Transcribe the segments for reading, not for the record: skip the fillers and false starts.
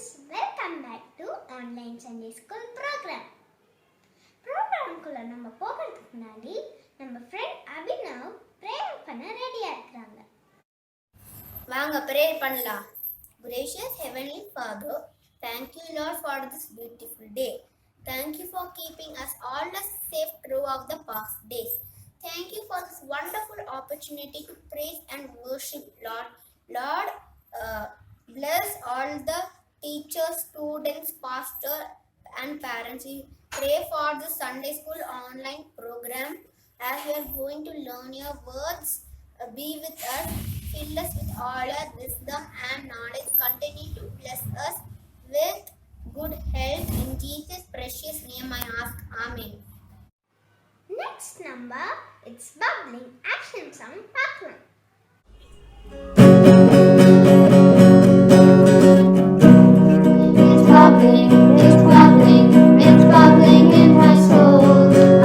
friends, welcome back to Online Sunday School program. ப்ரோக்ராம்குள்ள நம்ம போகிறதுக்கு முன்னாடி நம்ம friend அபினவ் ப்ரேயர் பண்ண ரெடியா இருக்காங்க. வாங்க ப்ரேயர் பண்ணலாம். Gracious Heavenly Father, thank you Lord for this beautiful day. Thank you for keeping us all safe throughout the past days. Thank you for this wonderful opportunity to praise and worship Lord. Lord, bless all the teachers, students, pastor and parents. We pray for the Sunday School online program as we are going to learn your words. Be with us, fill us with all your wisdom and knowledge. Continue to bless us with good health. In Jesus' precious name I ask. Amen. Next number, it's bubbling action sound பார்க்கலாம். It's bubbling in my soul.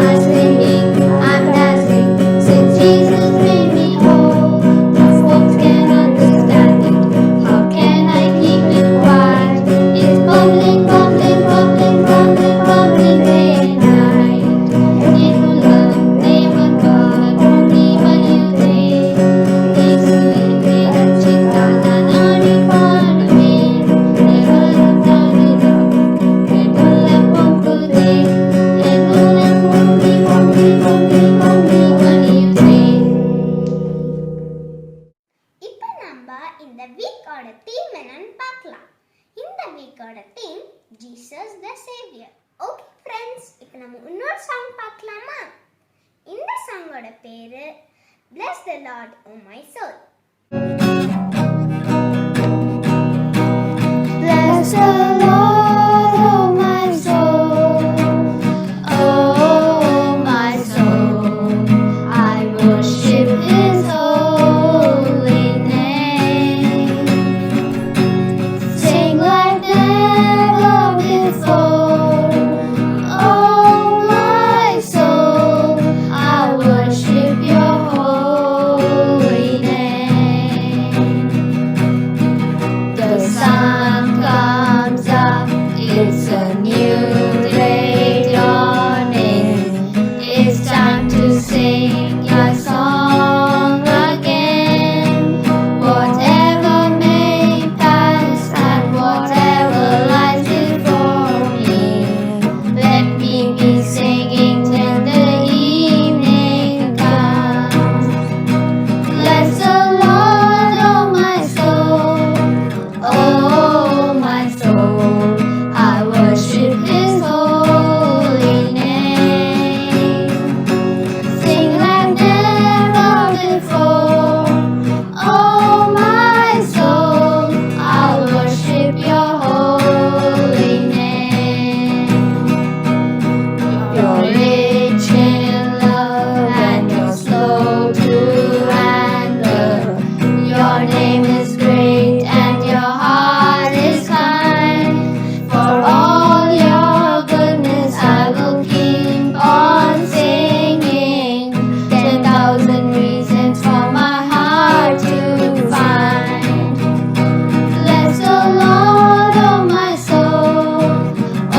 I'm singing, I'm dancing, since Jesus made me whole. The folks can't understand it, how can I keep it quiet? It's bubbling day and night. Never love, never God, only when you take. It's sweet, and chitana nani paane. Never done it up. இப்போ நம்ம இந்த வீக்கோட theme என்னன்னு பார்க்கலாம். இந்த வீக்கோட theme Jesus the saviour. Okay friends, இப்போ நம்ம இன்னொரு சாங் பார்க்கலாமா? இந்த சாங்கோட பேரு Bless the Lord, oh my soul. Bless the Lord, oh my soul. Oh my soul, I worship His holy name. Sing like never before. Oh my soul, I worship Your holy name. The sun comes up, it's a new day dawning. It's time to sing your song again. Whatever may pass and whatever lies before me, let me be singing till the evening comes. Bless the Lord, oh my soul. Oh my soul, I worship His holy name. Sing like never before. Oh my soul, I worship Your holy name. You're rich in love and You're slow to anger. Your name is great and Your heart is kind. For all Your goodness I will keep on singing. 10,000 reasons for my heart to find. Bless the Lord, oh my soul.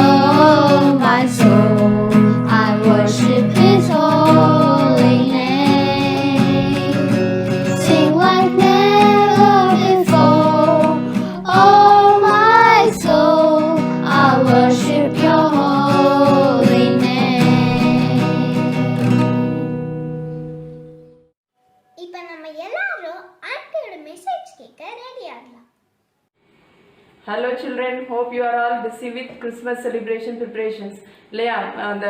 Oh my soul, I worship His holy name. Sing like never before. Oh my soul, I worship Your holy name. இப்போ நம்ம எல்லாரும் ஆண்டியோட message கேட்க ready ஆகலாம். Hello children, hope you are all busy with Christmas celebration preparations. இல்லையா, அந்த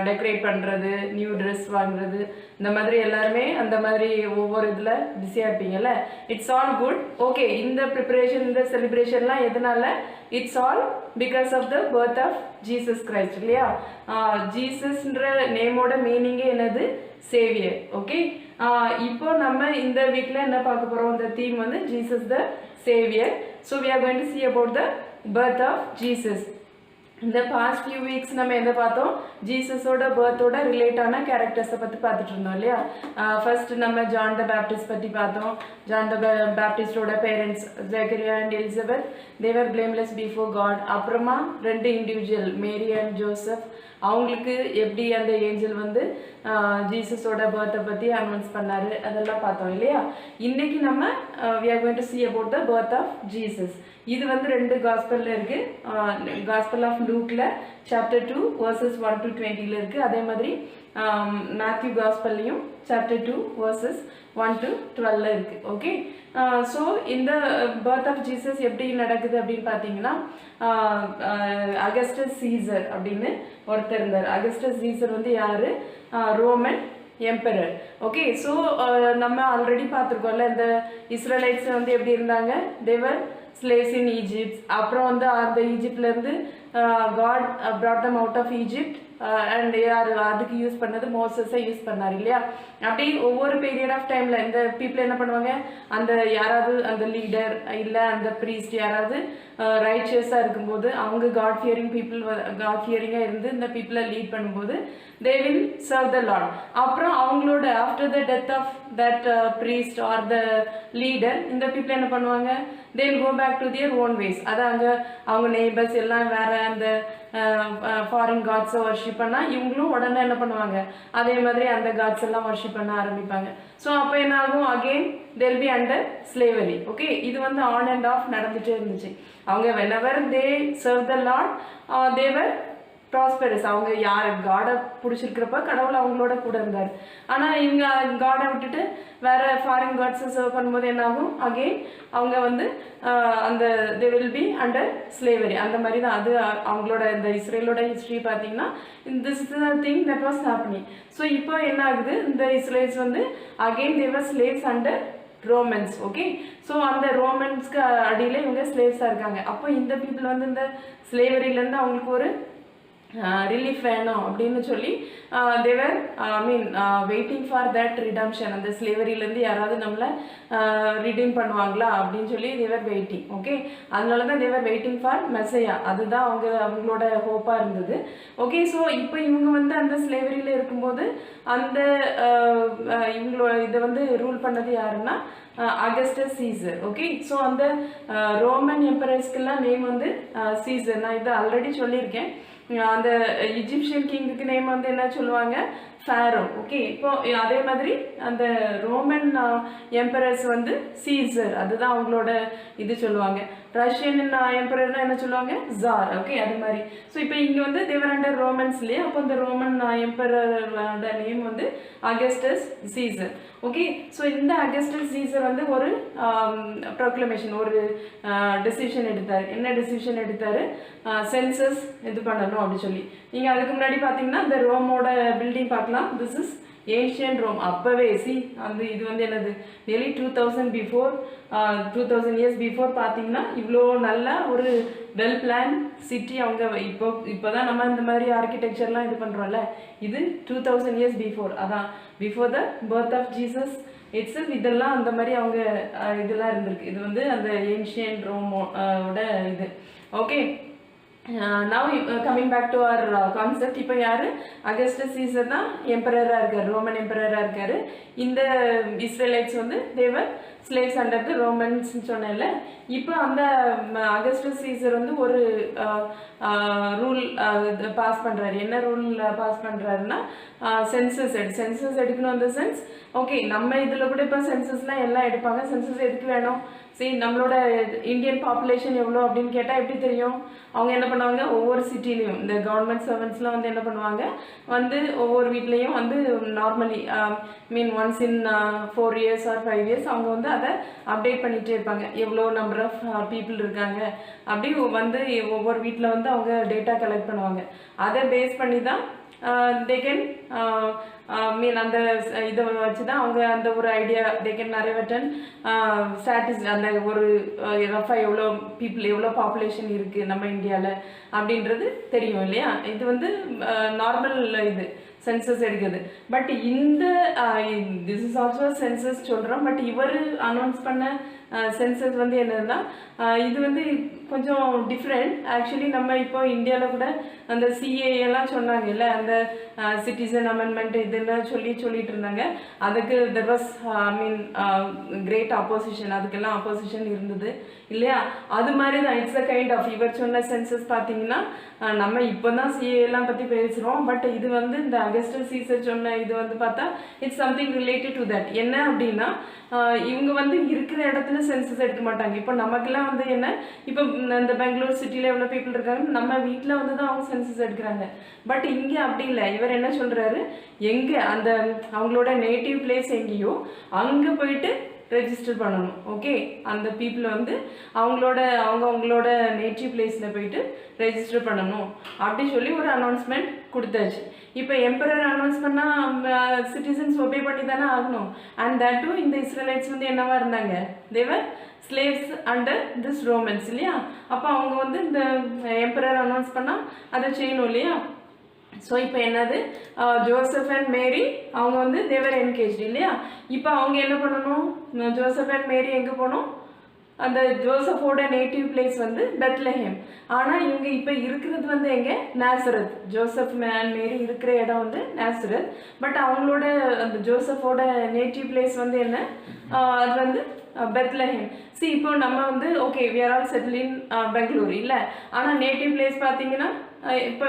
decorate பண்ணுறது, new dress வாங்குறது, இந்த மாதிரி எல்லாருமே அந்த மாதிரி ஒவ்வொரு இதில் பிஸியாக இருப்பீங்கல்ல. It's all good. ஓகே, இந்த ப்ரிப்பரேஷன், இந்த செலிப்ரேஷன்லாம் எதனால? It's all because of the birth of Jesus Christ. இல்லையா, ஜீசஸ்ன்ற நேமோட மீனிங்கே என்னது? சேவியர். ஓகே, இப்போ நம்ம இந்த வீக்கில் என்ன பார்க்க போகிறோம்? இந்த தீம் வந்து Jesus the Xavier. So we are going to see about the birth of Jesus. இந்த பாஸ்ட் ஃபியூ வீக்ஸ் நம்ம எதை பார்த்தோம், ஜீசஸோட பர்த்தோட ரிலேட்டான கேரக்டர்ஸை பற்றி பார்த்துட்டு இருந்தோம் இல்லையா. ஃபர்ஸ்ட் நம்ம ஜான் த பேப்டிஸ்ட் பற்றி பார்த்தோம். John the பேப்டிஸ்டோட parents Zakariya and Elizabeth, Thevar blameless before God. அப்புறமா 2 இண்டிவிஜுவல் மேரி அண்ட் ஜோசப், அவங்களுக்கு எப்படி அந்த ஏஞ்சல் வந்து ஜீசஸோட பர்த்தை பற்றி அனௌன்ஸ் பண்ணாரு, அதெல்லாம் பார்த்தோம் இல்லையா. இன்னைக்கு நம்ம we are going to see about the birth of Jesus. இது வந்து 2 காஸ்பல்ல இருக்கு. காஸ்பல் ஆஃப் லூக்ல சாப்டர் 2 verses 1 to 20ல இருக்கு. அதே மாதிரி மேத்யூ காஸ்பல்லையும் சாப்டர் 2 verses 1 to 12ல இருக்கு. ஓகே, ஸோ இந்த பர்த் ஆஃப் ஜீசஸ் எப்படி நடக்குது அப்படின்னு பார்த்தீங்கன்னா, அகஸ்டஸ் சீசர் அப்படின்னு ஒருத்தர் இருந்தார். அகஸ்டஸ் சீசர் வந்து யாரு, ரோமன் எம்பரர். ஓகே, ஸோ நம்ம ஆல்ரெடி பார்த்துருக்கோம்ல, இந்த இஸ்ரேலைட்ஸ் வந்து எப்படி இருந்தாங்க, தேவர் slaves in Egypt. அப்புறம் வந்து அந்த ஈஜிப்ட்லேருந்து God brought them out of Egypt and யார் அதுக்கு யூஸ் பண்ணது, மோசஸை யூஸ் பண்ணார் இல்லையா. அப்படி ஒவ்வொரு பீரியட் ஆஃப் டைமில் இந்த பீப்புள் என்ன பண்ணுவாங்க, அந்த யாராவது அந்த லீடர் இல்லை அந்த ப்ரீஸ்ட் யாராவது ரைச்சியஸாக இருக்கும்போது, அவங்க காட் ஃபியரிங் பீப்புள், காட் ஃபியரிங்காக இருந்து இந்த பீப்புளை லீட் பண்ணும்போது they will serve the Lord. அப்புறம் அவங்களோட after the death of that priest or the leader, இந்த பீப்புள் என்ன பண்ணுவாங்க, they will go back to their own ways. அதான் அங்கே அவங்க நெய்பர்ஸ் எல்லாம் வேற அந்த ஃபாரின் காட்ஸை வர்ஷிப் பண்ணால் இவங்களும் உடனே என்ன பண்ணுவாங்க, அதே மாதிரி அந்த காட்ஸ் எல்லாம் வர்ஷிப் பண்ண ஆரம்பிப்பாங்க. ஸோ அப்போ என்ன ஆகும், again they'll be under slavery. Okay, இது வந்து ஆன் அண்ட் ஆஃப் நடந்துகிட்டே இருந்துச்சு. அவங்க whenever they serve the Lord, they were prosperous. அவங்க யார் காடை பிடிச்சிருக்கிறப்ப கடவுள் அவங்களோட கூட இருந்தார். ஆனால் இவங்க காடை விட்டுட்டு வேற ஃபாரின் காட்ஸை சர்வ் பண்ணும்போது என்ன ஆகும், அகெயின் அவங்க வந்து அந்த they will be under slavery. அந்த மாதிரி தான் அது அவங்களோட இந்த இஸ்ரேலோட ஹிஸ்ட்ரி பார்த்தீங்கன்னா this is the thing that was happening. So இப்போ என்ன ஆகுது, இந்த இஸ்ரேல்ஸ் வந்து அகெயின் தேவர் slaves under Romans. Okay, so அந்த ரோமன்ஸ்க்கு அடியில் இவங்க ஸ்லேவ்ஸாக இருக்காங்க. அப்போ இந்த பீப்புள் வந்து இந்த ஸ்லேவரியிலேருந்து அவங்களுக்கு ஒரு ரிலீஃப் வேணும் அப்படின்னு சொல்லி தேவர் வெயிட்டிங் ஃபார் தட் ரிடம்ஷன். அந்த ஸ்லேவரியிலேருந்து யாராவது நம்மளை ரிடீம் பண்ணுவாங்களா அப்படின்னு சொல்லி தேவர் வெயிட்டிங். ஓகே, அதனால தான் தேவர் வெயிட்டிங் ஃபார் மெசையா. அதுதான் அவங்களோட ஹோப்பாக இருந்தது. ஓகே, ஸோ இப்போ இவங்க வந்து அந்த ஸ்லேவரியில் இருக்கும்போது அந்த இவங்களோட இதை வந்து ரூல் பண்ணது யாருன்னா அகஸ்டஸ் சீசர். ஓகே, ஸோ அந்த ரோமன் எம்பரர்ஸ்க்கெல்லாம் நேம் வந்து சீசர். நான் இதை ஆல்ரெடி சொல்லியிருக்கேன். அந்த இஜிப்சியன் கிங்குக்கு நேம் வந்து என்ன சொல்லுவாங்க, ஃபேரோ. ஓகே, இப்போ அதே மாதிரி அந்த ரோமன் எம்பரர்ஸ் வந்து சீசர், அதுதான் அவங்களோட இது சொல்லுவாங்க. ரஷ்யன் எம்பரர்னா என்ன சொல்லுவாங்க, ஜார். ஓகே, அது மாதிரி. ஸோ இப்போ இங்கே வந்து தேவர் அண்டர் ரோமன்ஸ் இல்லையா, அப்போ அந்த ரோமன் எம்பரரோட நேம் வந்து அகஸ்டஸ் சீசர். ஓகே, ஸோ இந்த அகஸ்டஸ் சீசர் வந்து ஒரு ப்ரொக்ளமேஷன், ஒரு டெசிஷன் எடுத்தார். என்ன டெசிஷன் எடுத்தார், சென்சஸ் இது பண்ணணும் அப்படின்னு சொல்லி. நீங்கள் அதுக்கு முன்னாடி பார்த்தீங்கன்னா இந்த ரோமோட பில்டிங் பார்க்கலாம். This is ancient Rome. அப்போவே அந்த இது வந்து என்னது, நியர்லி 2000 இயர்ஸ் பிஃபோர் பார்த்தீங்கன்னா இவ்வளோ நல்ல ஒரு வெல் பிளான் சிட்டி அவங்க இப்போ தான் நம்ம இந்த மாதிரி ஆர்கிடெக்சர்லாம் இது பண்ணுறோம்ல, இது 2000 இயர்ஸ் பிஃபோர். அதான் before the birth of Jesus itself இதெல்லாம் அந்த மாதிரி அவங்க இதெல்லாம் இருந்திருக்கு. இது வந்து அந்த ஏன்ஷியன் ரோமோட இது. Okay, now coming back to our concept. இப்போ யாரு, அகஸ்டஸ் சீசர் தான் எம்பரராக இருக்கார், ரோமன் எம்பரராக இருக்கார். இந்த இஸ்ரேலைட்ஸ் வந்து தேவர் ஸ்லேவ்ஸ் அண்டர் த ரோமன்ஸ் சொன்னேன்ல. இப்போ அந்த அகஸ்டஸ் சீசர் வந்து ஒரு ரூல் பாஸ் பண்ணுறாரு. என்ன ரூல் பாஸ் பண்ணுறாருன்னா, சென்சஸ் எடுக்கணும். அந்த சென்ஸ் ஓகே, நம்ம இதில் கூட இப்போ சென்சஸ்லாம் எல்லாம் எடுப்பாங்க. சென்சஸ் எதுக்கு வேணும், சரி நம்மளோட இந்தியன் பாப்புலேஷன் எவ்வளோ அப்படின்னு கேட்டால் எப்படி தெரியும், அவங்க என்ன பண்ணுவாங்க, ஒவ்வொரு சிட்டிலையும் இந்த கவர்மெண்ட் சர்வெண்ட்ஸ்லாம் வந்து என்ன பண்ணுவாங்க, வந்து ஒவ்வொரு வீட்லேயும் வந்து normally once in 4 years or 5 years அவங்க வந்து அதை அப்டேட் பண்ணிகிட்டே இருப்பாங்க. எவ்வளோ நம்பர் ஆஃப் பீப்புள் இருக்காங்க அப்படி வந்து ஒவ்வொரு வீட்டில் வந்து அவங்க டேட்டா கலெக்ட் பண்ணுவாங்க. அதை பேஸ் பண்ணி தான் they can அந்த இதை வச்சு தான் அவங்க அந்த ஒரு idea they can narrate statistics, அந்த ஒரு ரஃபாக எவ்வளோ பீப்புள் எவ்வளோ பாப்புலேஷன் இருக்குது நம்ம இந்தியாவில் அப்படின்றது தெரியும் இல்லையா. இது வந்து நார்மல் இது சென்சஸ் எடுக்குது. பட் இந்த திஸ் இஸ் ஆல்சோ சென்சஸ் சொல்கிறோம். பட் இவர் அனௌன்ஸ் பண்ண சென்சஸ் வந்து என்னதுன்னா இது வந்து கொஞ்சம் டிஃப்ரெண்ட். ஆக்சுவலி நம்ம இப்போ இந்தியாவில் கூட அந்த சிஏ எல்லாம் சொன்னாங்கல்ல, அந்த சிட்டிசன் அமெண்ட்மெண்ட் இதெல்லாம் சொல்லிட்டு இருந்தாங்க. அதுக்கு தெர் வாஸ் கிரேட் ஆப்போசிஷன், அதுக்கெல்லாம் ஆப்போசிஷன் இருந்தது இல்லையா? அது மாதிரி தான் இட்ஸ் அ கைண்ட் ஆஃப் இவர் சொன்ன சென்சஸ் பார்த்தீங்கன்னா நம்ம இப்போ தான் சிஏ எல்லாம் பற்றி பேசுகிறோம். பட் இது வந்து இந்த அகஸ்டஸ் சீசர் சொன்ன இது வந்து பார்த்தா it's something related to that. என்ன அப்படின்னா இவங்க வந்து இருக்கிற இடத்துல சென்சஸ் எடுக்க மாட்டாங்க. இப்போ நமக்கெல்லாம் வந்து என்ன, இப்போ இந்த பெங்களூர் சிட்டியில் எவ்வளோ பீப்புள் இருக்காங்க, நம்ம வீட்டில் வந்து தான் அவங்க சென்சஸ் எடுக்கிறாங்க. பட் இங்கே அப்படி இல்லை. இவர் என்ன சொல்கிறாரு, எங்கே அந்த அவங்களோட நேட்டிவ் பிளேஸ் எங்கேயோ அங்கே போயிட்டு ரெஜிஸ்டர் பண்ணணும். ஓகே, அந்த பீப்புளை வந்து அவங்களோட நேட்டிவ் பிளேஸில் போயிட்டு ரெஜிஸ்டர் பண்ணணும் அப்படி சொல்லி ஒரு அனௌன்ஸ்மெண்ட் கொடுத்தாச்சு. இப்போ எம்பரர் அனௌன்ஸ் பண்ணால் சிட்டிசன்ஸ் ஒபே பண்ணி தானே ஆகணும். அண்ட் தட் டூ இந்த இஸ்ரேலைட்ஸ் வந்து என்னவா இருந்தாங்க, தேவர் ஸ்லேவ்ஸ் அண்டர் திஸ் ரோமன்ஸ் இல்லையா? அப்போ அவங்க வந்து இந்த எம்பரர் அனௌன்ஸ் பண்ணால் அதை செய்யணும் இல்லையா? ஸோ இப்போ என்னது, ஜோசப் அண்ட் மேரி அவங்க வந்து தேவர் என்கேஜ்டு இல்லையா? இப்போ அவங்க என்ன பண்ணணும், ஜோசப் அண்ட் மேரி எங்கே போகணும், அந்த ஜோசஃபோட நேட்டிவ் பிளேஸ் வந்து பெத்லஹேம். ஆனால் இவங்க இப்போ இருக்கிறது வந்து எங்கே, நாசரத். ஜோசப் அண்ட் மேரி இருக்கிற இடம் வந்து நாசரத். பட் அவங்களோட அந்த ஜோசஃபோட நேட்டிவ் பிளேஸ் வந்து என்ன, அது வந்து பெத்லஹேம். சி இப்போ நம்ம வந்து okay we are all settle in Bangalore இல்லை, ஆனால் நேட்டிவ் பிளேஸ் பார்த்தீங்கன்னா இப்போ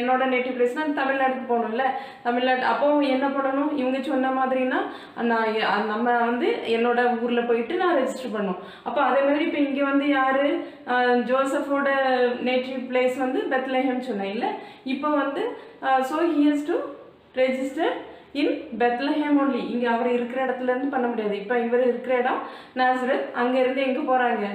என்னோட நேட்டிவ் பிளேஸ்னால் தமிழ்நாட்டுக்கு போகணும்ல, தமிழ்நாடு. அப்போ என்ன பண்ணணும், இவங்க சொன்ன மாதிரினா நம்ம வந்து என்னோட ஊரில் போயிட்டு நான் ரெஜிஸ்டர் பண்ணணும். அப்போ அதே மாதிரி இப்போ இங்கே வந்து யார், ஜோசஃபோட நேட்டிவ் பிளேஸ் வந்து பெத்லஹேம் சொன்னேன் இல்லை. இப்போ வந்து so he has to register in Bethlehem only. இங்கே அவர் இருக்கிற இடத்துலேருந்து பண்ண முடியாது. இப்போ இவர் இருக்கிற இடம் நாசரத், அங்கேருந்து எங்கே போகிறாங்க,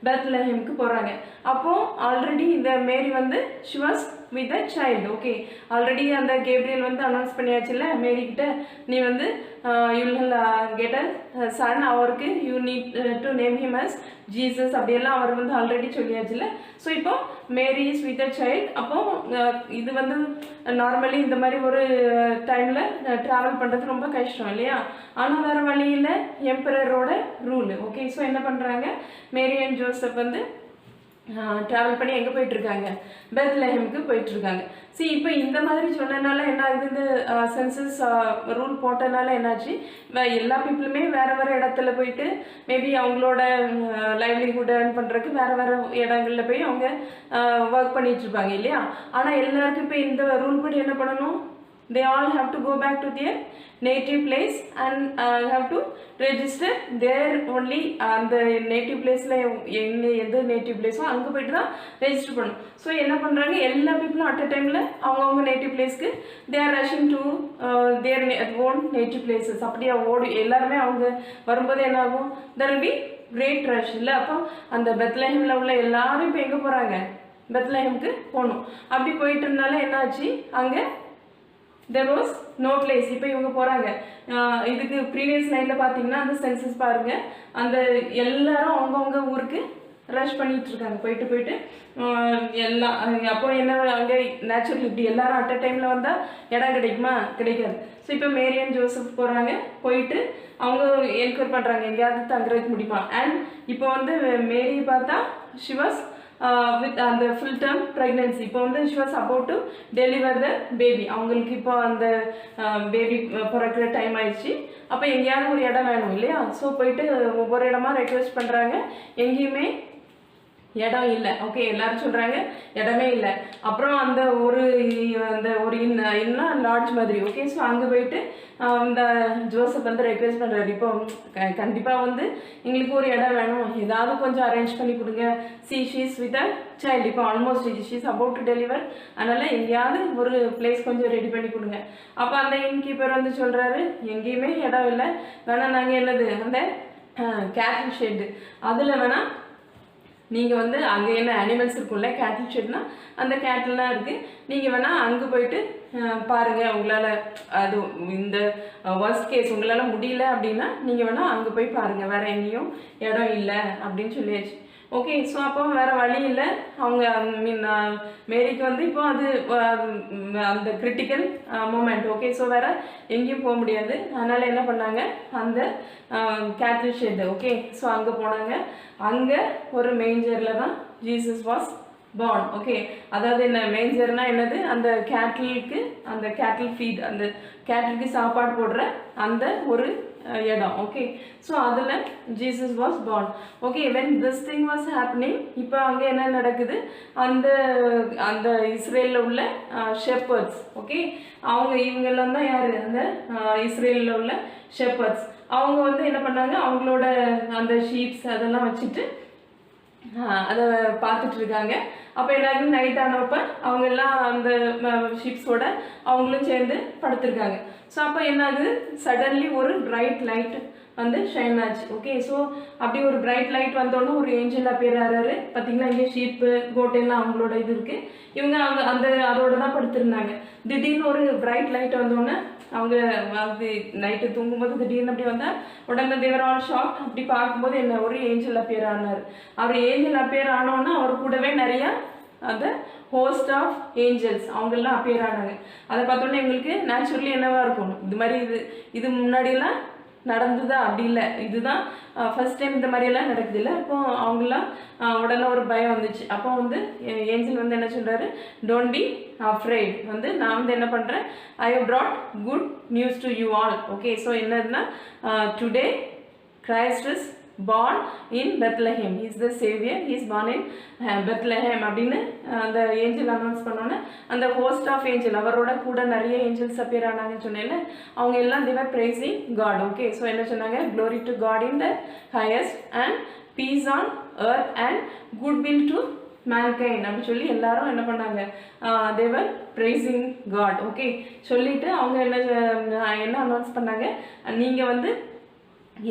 பெத்லஹேமுக்கு போகிறாங்க. அப்போது ஆல்ரெடி இந்த மேரி வந்து she was with a child. Okay, already அந்த கேப்ரியல் வந்து அனௌன்ஸ் பண்ணியாச்சுல்ல மேரிக்கிட்ட, நீ வந்து you will get a son, அவருக்கு you need to name him as Jesus அப்படியெல்லாம் அவர் வந்து ஆல்ரெடி சொல்லியாச்சுல்ல. ஸோ இப்போ Mary is with a child. அப்போது இது வந்து நார்மலி இந்த மாதிரி ஒரு டைமில் ட்ராவல் பண்ணுறது ரொம்ப கஷ்டம் இல்லையா? ஆனால் வேறு வழியில் எம்பரரோட ரூல். ஓகே, ஸோ என்ன பண்ணுறாங்க, மேரி அண்ட் ஜோசப் வந்து ட்ராவல் பண்ணி எங்கே போயிட்டுருக்காங்க, பெத்லஹேமுக்கு போயிட்டுருக்காங்க. சி இப்போ இந்த மாதிரி சொன்னதுனால என்ன ஆகுது, இந்த சென்சஸ் ரூல் போட்டதுனால என்னாச்சு, எல்லா பீப்புளுமே வேறு இடத்துல போயிட்டு மேபி அவங்களோட லைவ்லிஹுட் ஏர்ன் பண்ணுறதுக்கு வேறு இடங்களில் போய் அவங்க ஒர்க் பண்ணிகிட்ருப்பாங்க இல்லையா? ஆனால் எல்லாருக்கும் இப்போ இந்த ரூல் படி என்ன பண்ணணும், they all have to go back to their native place and have to register there only. அந்த நேட்டிவ் பிளேஸில் எந்த நேட்டிவ் பிளேஸோ அங்கே போய்ட்டு தான் ரெஜிஸ்டர் பண்ணணும். ஸோ என்ன பண்ணுறாங்க, எல்லா பீப்புளும் அட் அ டைமில் அவங்கவுங்க நேட்டிவ் பிளேஸ்க்கு they are rushing to their own native places. அப்படியே ஓடி எல்லாருமே அவங்க வரும்போது என்ன ஆகும், there will be great rush இல்லை? அப்போ அந்த பெத்லஹேமில் உள்ள எல்லாரும் இப்போ எங்கே போகிறாங்க, பெத்லஹேமுக்கு போகணும். அப்படி போயிட்டு இருந்தாலும் என்னாச்சு, அங்கே there was no place. இப்போ இவங்க போகிறாங்க. இதுக்கு ப்ரீவியஸ் லைனில் பார்த்தீங்கன்னா அந்த சென்சஸ் பாருங்கள், அந்த எல்லாரும் அவங்கவுங்க ஊருக்கு ரஷ் பண்ணிகிட்ருக்காங்க, போயிட்டு எல்லாம். அப்போ என்ன, அங்கே நேச்சுரல் இப்படி எல்லாரும் அட் அ டைமில் வந்தால் இடம் கிடைக்குமா, கிடைக்காது. ஸோ இப்போ மேரி அண்ட் ஜோசப் போகிறாங்க, போயிட்டு அவங்க என்கொயர் பண்ணுறாங்க எங்கேயாவது தங்குறதுக்கு முடியுமா. அண்ட் இப்போ வந்து மேரி பார்த்தா ஷி வாஸ் with அந்த ஃபுல் டேர்ம் ப்ரெக்னென்சி. இப்போ வந்து she was about to deliver the baby. அவங்களுக்கு இப்போ அந்த பேபி பிறக்கிற டைம் ஆயிடுச்சு. அப்போ எங்கேயாவது ஒரு இடம் வேணும் இல்லையா? ஸோ போயிட்டு ஒவ்வொரு இடமா ரெக்வெஸ்ட் பண்ணுறாங்க, எங்கேயுமே இடம் இல்லை. ஓகே, எல்லாரும் சொல்கிறாங்க இடமே இல்லை. அப்புறம் அந்த ஒரு இன்னும் லாட்ஜ் மாதிரி. ஓகே, ஸோ அங்கே போயிட்டு இந்த ஜோசப் வந்து ரெக்வெஸ்ட் பண்ணுறாரு, இப்போ கண்டிப்பாக வந்து எங்களுக்கு ஒரு இடம் வேணும், ஏதாவது கொஞ்சம் அரேஞ்ச் பண்ணி கொடுங்க. ஷீஸ் வித் அ சைல்டு, இப்போ almost she's about to deliver, அதனால் எங்கேயாவது ஒரு பிளேஸ் கொஞ்சம் ரெடி பண்ணி கொடுங்க. அப்போ அந்த இன்கீப்பர் வந்து சொல்கிறாரு, எங்கேயுமே இடம் இல்லை, வேணால் நாங்கள் என்னது அந்த கேட்டில் ஷெட்டு அதில் வேணால் நீங்கள் வந்து அங்கே என்ன அனிமல்ஸ் இருக்கும்ல, கேட்டில் ஷெட்னா அந்த கேட்டில்லாம் இருக்குது, நீங்கள் வேணால் அங்கே போயிட்டு பாருங்கள். உங்களால் அது இந்த வர்ஸ்ட் கேஸ் உங்களால் முடியல அப்படின்னா நீங்கள் வேணால் அங்கே போய் பாருங்கள், வேறு எங்கேயும் இடம் இல்லை அப்படின்னு சொல்லியாச்சு. ஓகே. ஸோ அப்போ வேற வழி இல்லை, அவங்க மீன் மேரிக்கு வந்து இப்போ அது அந்த கிரிட்டிக்கல் மூமெண்ட். ஓகே. ஸோ வேற எங்கேயும் போக முடியாது. அதனால என்ன பண்ணாங்க, அந்த கேட்டில் ஷெட். ஓகே. ஸோ அங்கே போனாங்க. அங்கே ஒரு மேஞ்சரில் தான் ஜீசஸ் வாஸ் பார்ன். ஓகே. அதாவது என்ன மேஞ்சர்னா என்னது, அந்த கேட்டிலுக்கு அந்த கேட்டில் ஃபீட், அந்த கேட்டிலுக்கு சாப்பாடு போடுற அந்த ஒரு இடம். ஓகே. ஸோ அதில் Jesus was born. Okay. When this thing was happening, இப்போ அங்கே என்ன நடக்குது, அந்த அந்த இஸ்ரேலில் உள்ள ஷெப்பர்ட்ஸ். ஓகே. அவங்க இவங்கெல்லாம் தான் யார், அந்த இஸ்ரேலில் உள்ள ஷெப்பர்ட்ஸ். அவங்க வந்து என்ன பண்ணாங்க, அவங்களோட அந்த ஷீப்ஸ் அதெல்லாம் வச்சுட்டு அதை பார்த்துட்டு இருக்காங்க. அப்போ எல்லாருக்கும் நைட் ஆனப்போ அவங்க எல்லாம் அந்த ஷிப்ஸோட அவங்களும் சேர்ந்து படுத்திருக்காங்க. ஸோ அப்போ என்னாகுது, சடன்லி ஒரு பிரைட் லைட் வந்து ஷைன் ஆச்சு. ஓகே. ஸோ அப்படி ஒரு பிரைட் லைட் வந்தோடனே ஒரு ஏஞ்சல் அப்பியர் ஆறாரு. பார்த்தீங்களா, இங்கே ஷீப்பு கோட்டெல்லாம் அவங்களோட இது இருக்குது. இவங்க அந்த அதோட தான் படுத்திருந்தாங்க. திடீர்னு ஒரு பிரைட் லைட் வந்தோடனே அவங்க அது நைட்டு தூங்கும்போது திடீர்னு அப்படி வந்தால் உடனே தேவர் ஆல் ஷாக். அப்படி பார்க்கும்போது என்ன, ஒரு ஏஞ்சல் அப்பியர் ஆனார். அவர் ஏஞ்சல் அப்பியர் ஆனோன்னா அவர் கூடவே நிறையா அந்த ஹோஸ்ட் ஆஃப் ஏஞ்சல்ஸ் அவங்கெல்லாம் அப்பியர் ஆனாங்க. அதை பார்த்தோன்னே எங்களுக்கு நேச்சுரலி என்னவா இருக்கும், இது மாதிரி இது முன்னாடியெல்லாம் நடந்துதா, அப்படி இல்லை, இதுதான் ஃபர்ஸ்ட் டைம் இந்த மாதிரியெல்லாம் நடக்குது இல்லை. அப்போ அவங்களாம் உடனே ஒரு பயம் வந்துச்சு. அப்போ வந்து ஏஞ்சல் வந்து என்ன சொல்கிறாரு, டோன்ட் பி அஃப்ரைட், வந்து நான் வந்து என்ன பண்ணுறேன், I have brought good news to you all. Okay. So என்னதுன்னா, today Christ is born in Bethlehem. He is the savior. He is born in Bethlehem அப்படின்னு அந்த ஏஞ்சல் அனௌன்ஸ் பண்ணோன்னே அந்த ஹோஸ்ட் ஆஃப் ஏஞ்சல், அவரோட கூட நிறைய ஏஞ்சல்ஸ் அப்பியர் ஆனாங்கன்னு சொன்னேன்ல, அவங்க எல்லாம் they were praising God. Okay. So என்ன சொன்னாங்க, glory to God in the highest and peace on earth and goodwill to mankind அப்படி சொல்லி எல்லாரும் என்ன பண்ணாங்க, they were praising God. Okay. சொல்லிட்டு அவங்க என்ன அனௌன்ஸ் பண்ணாங்க, நீங்கள் வந்து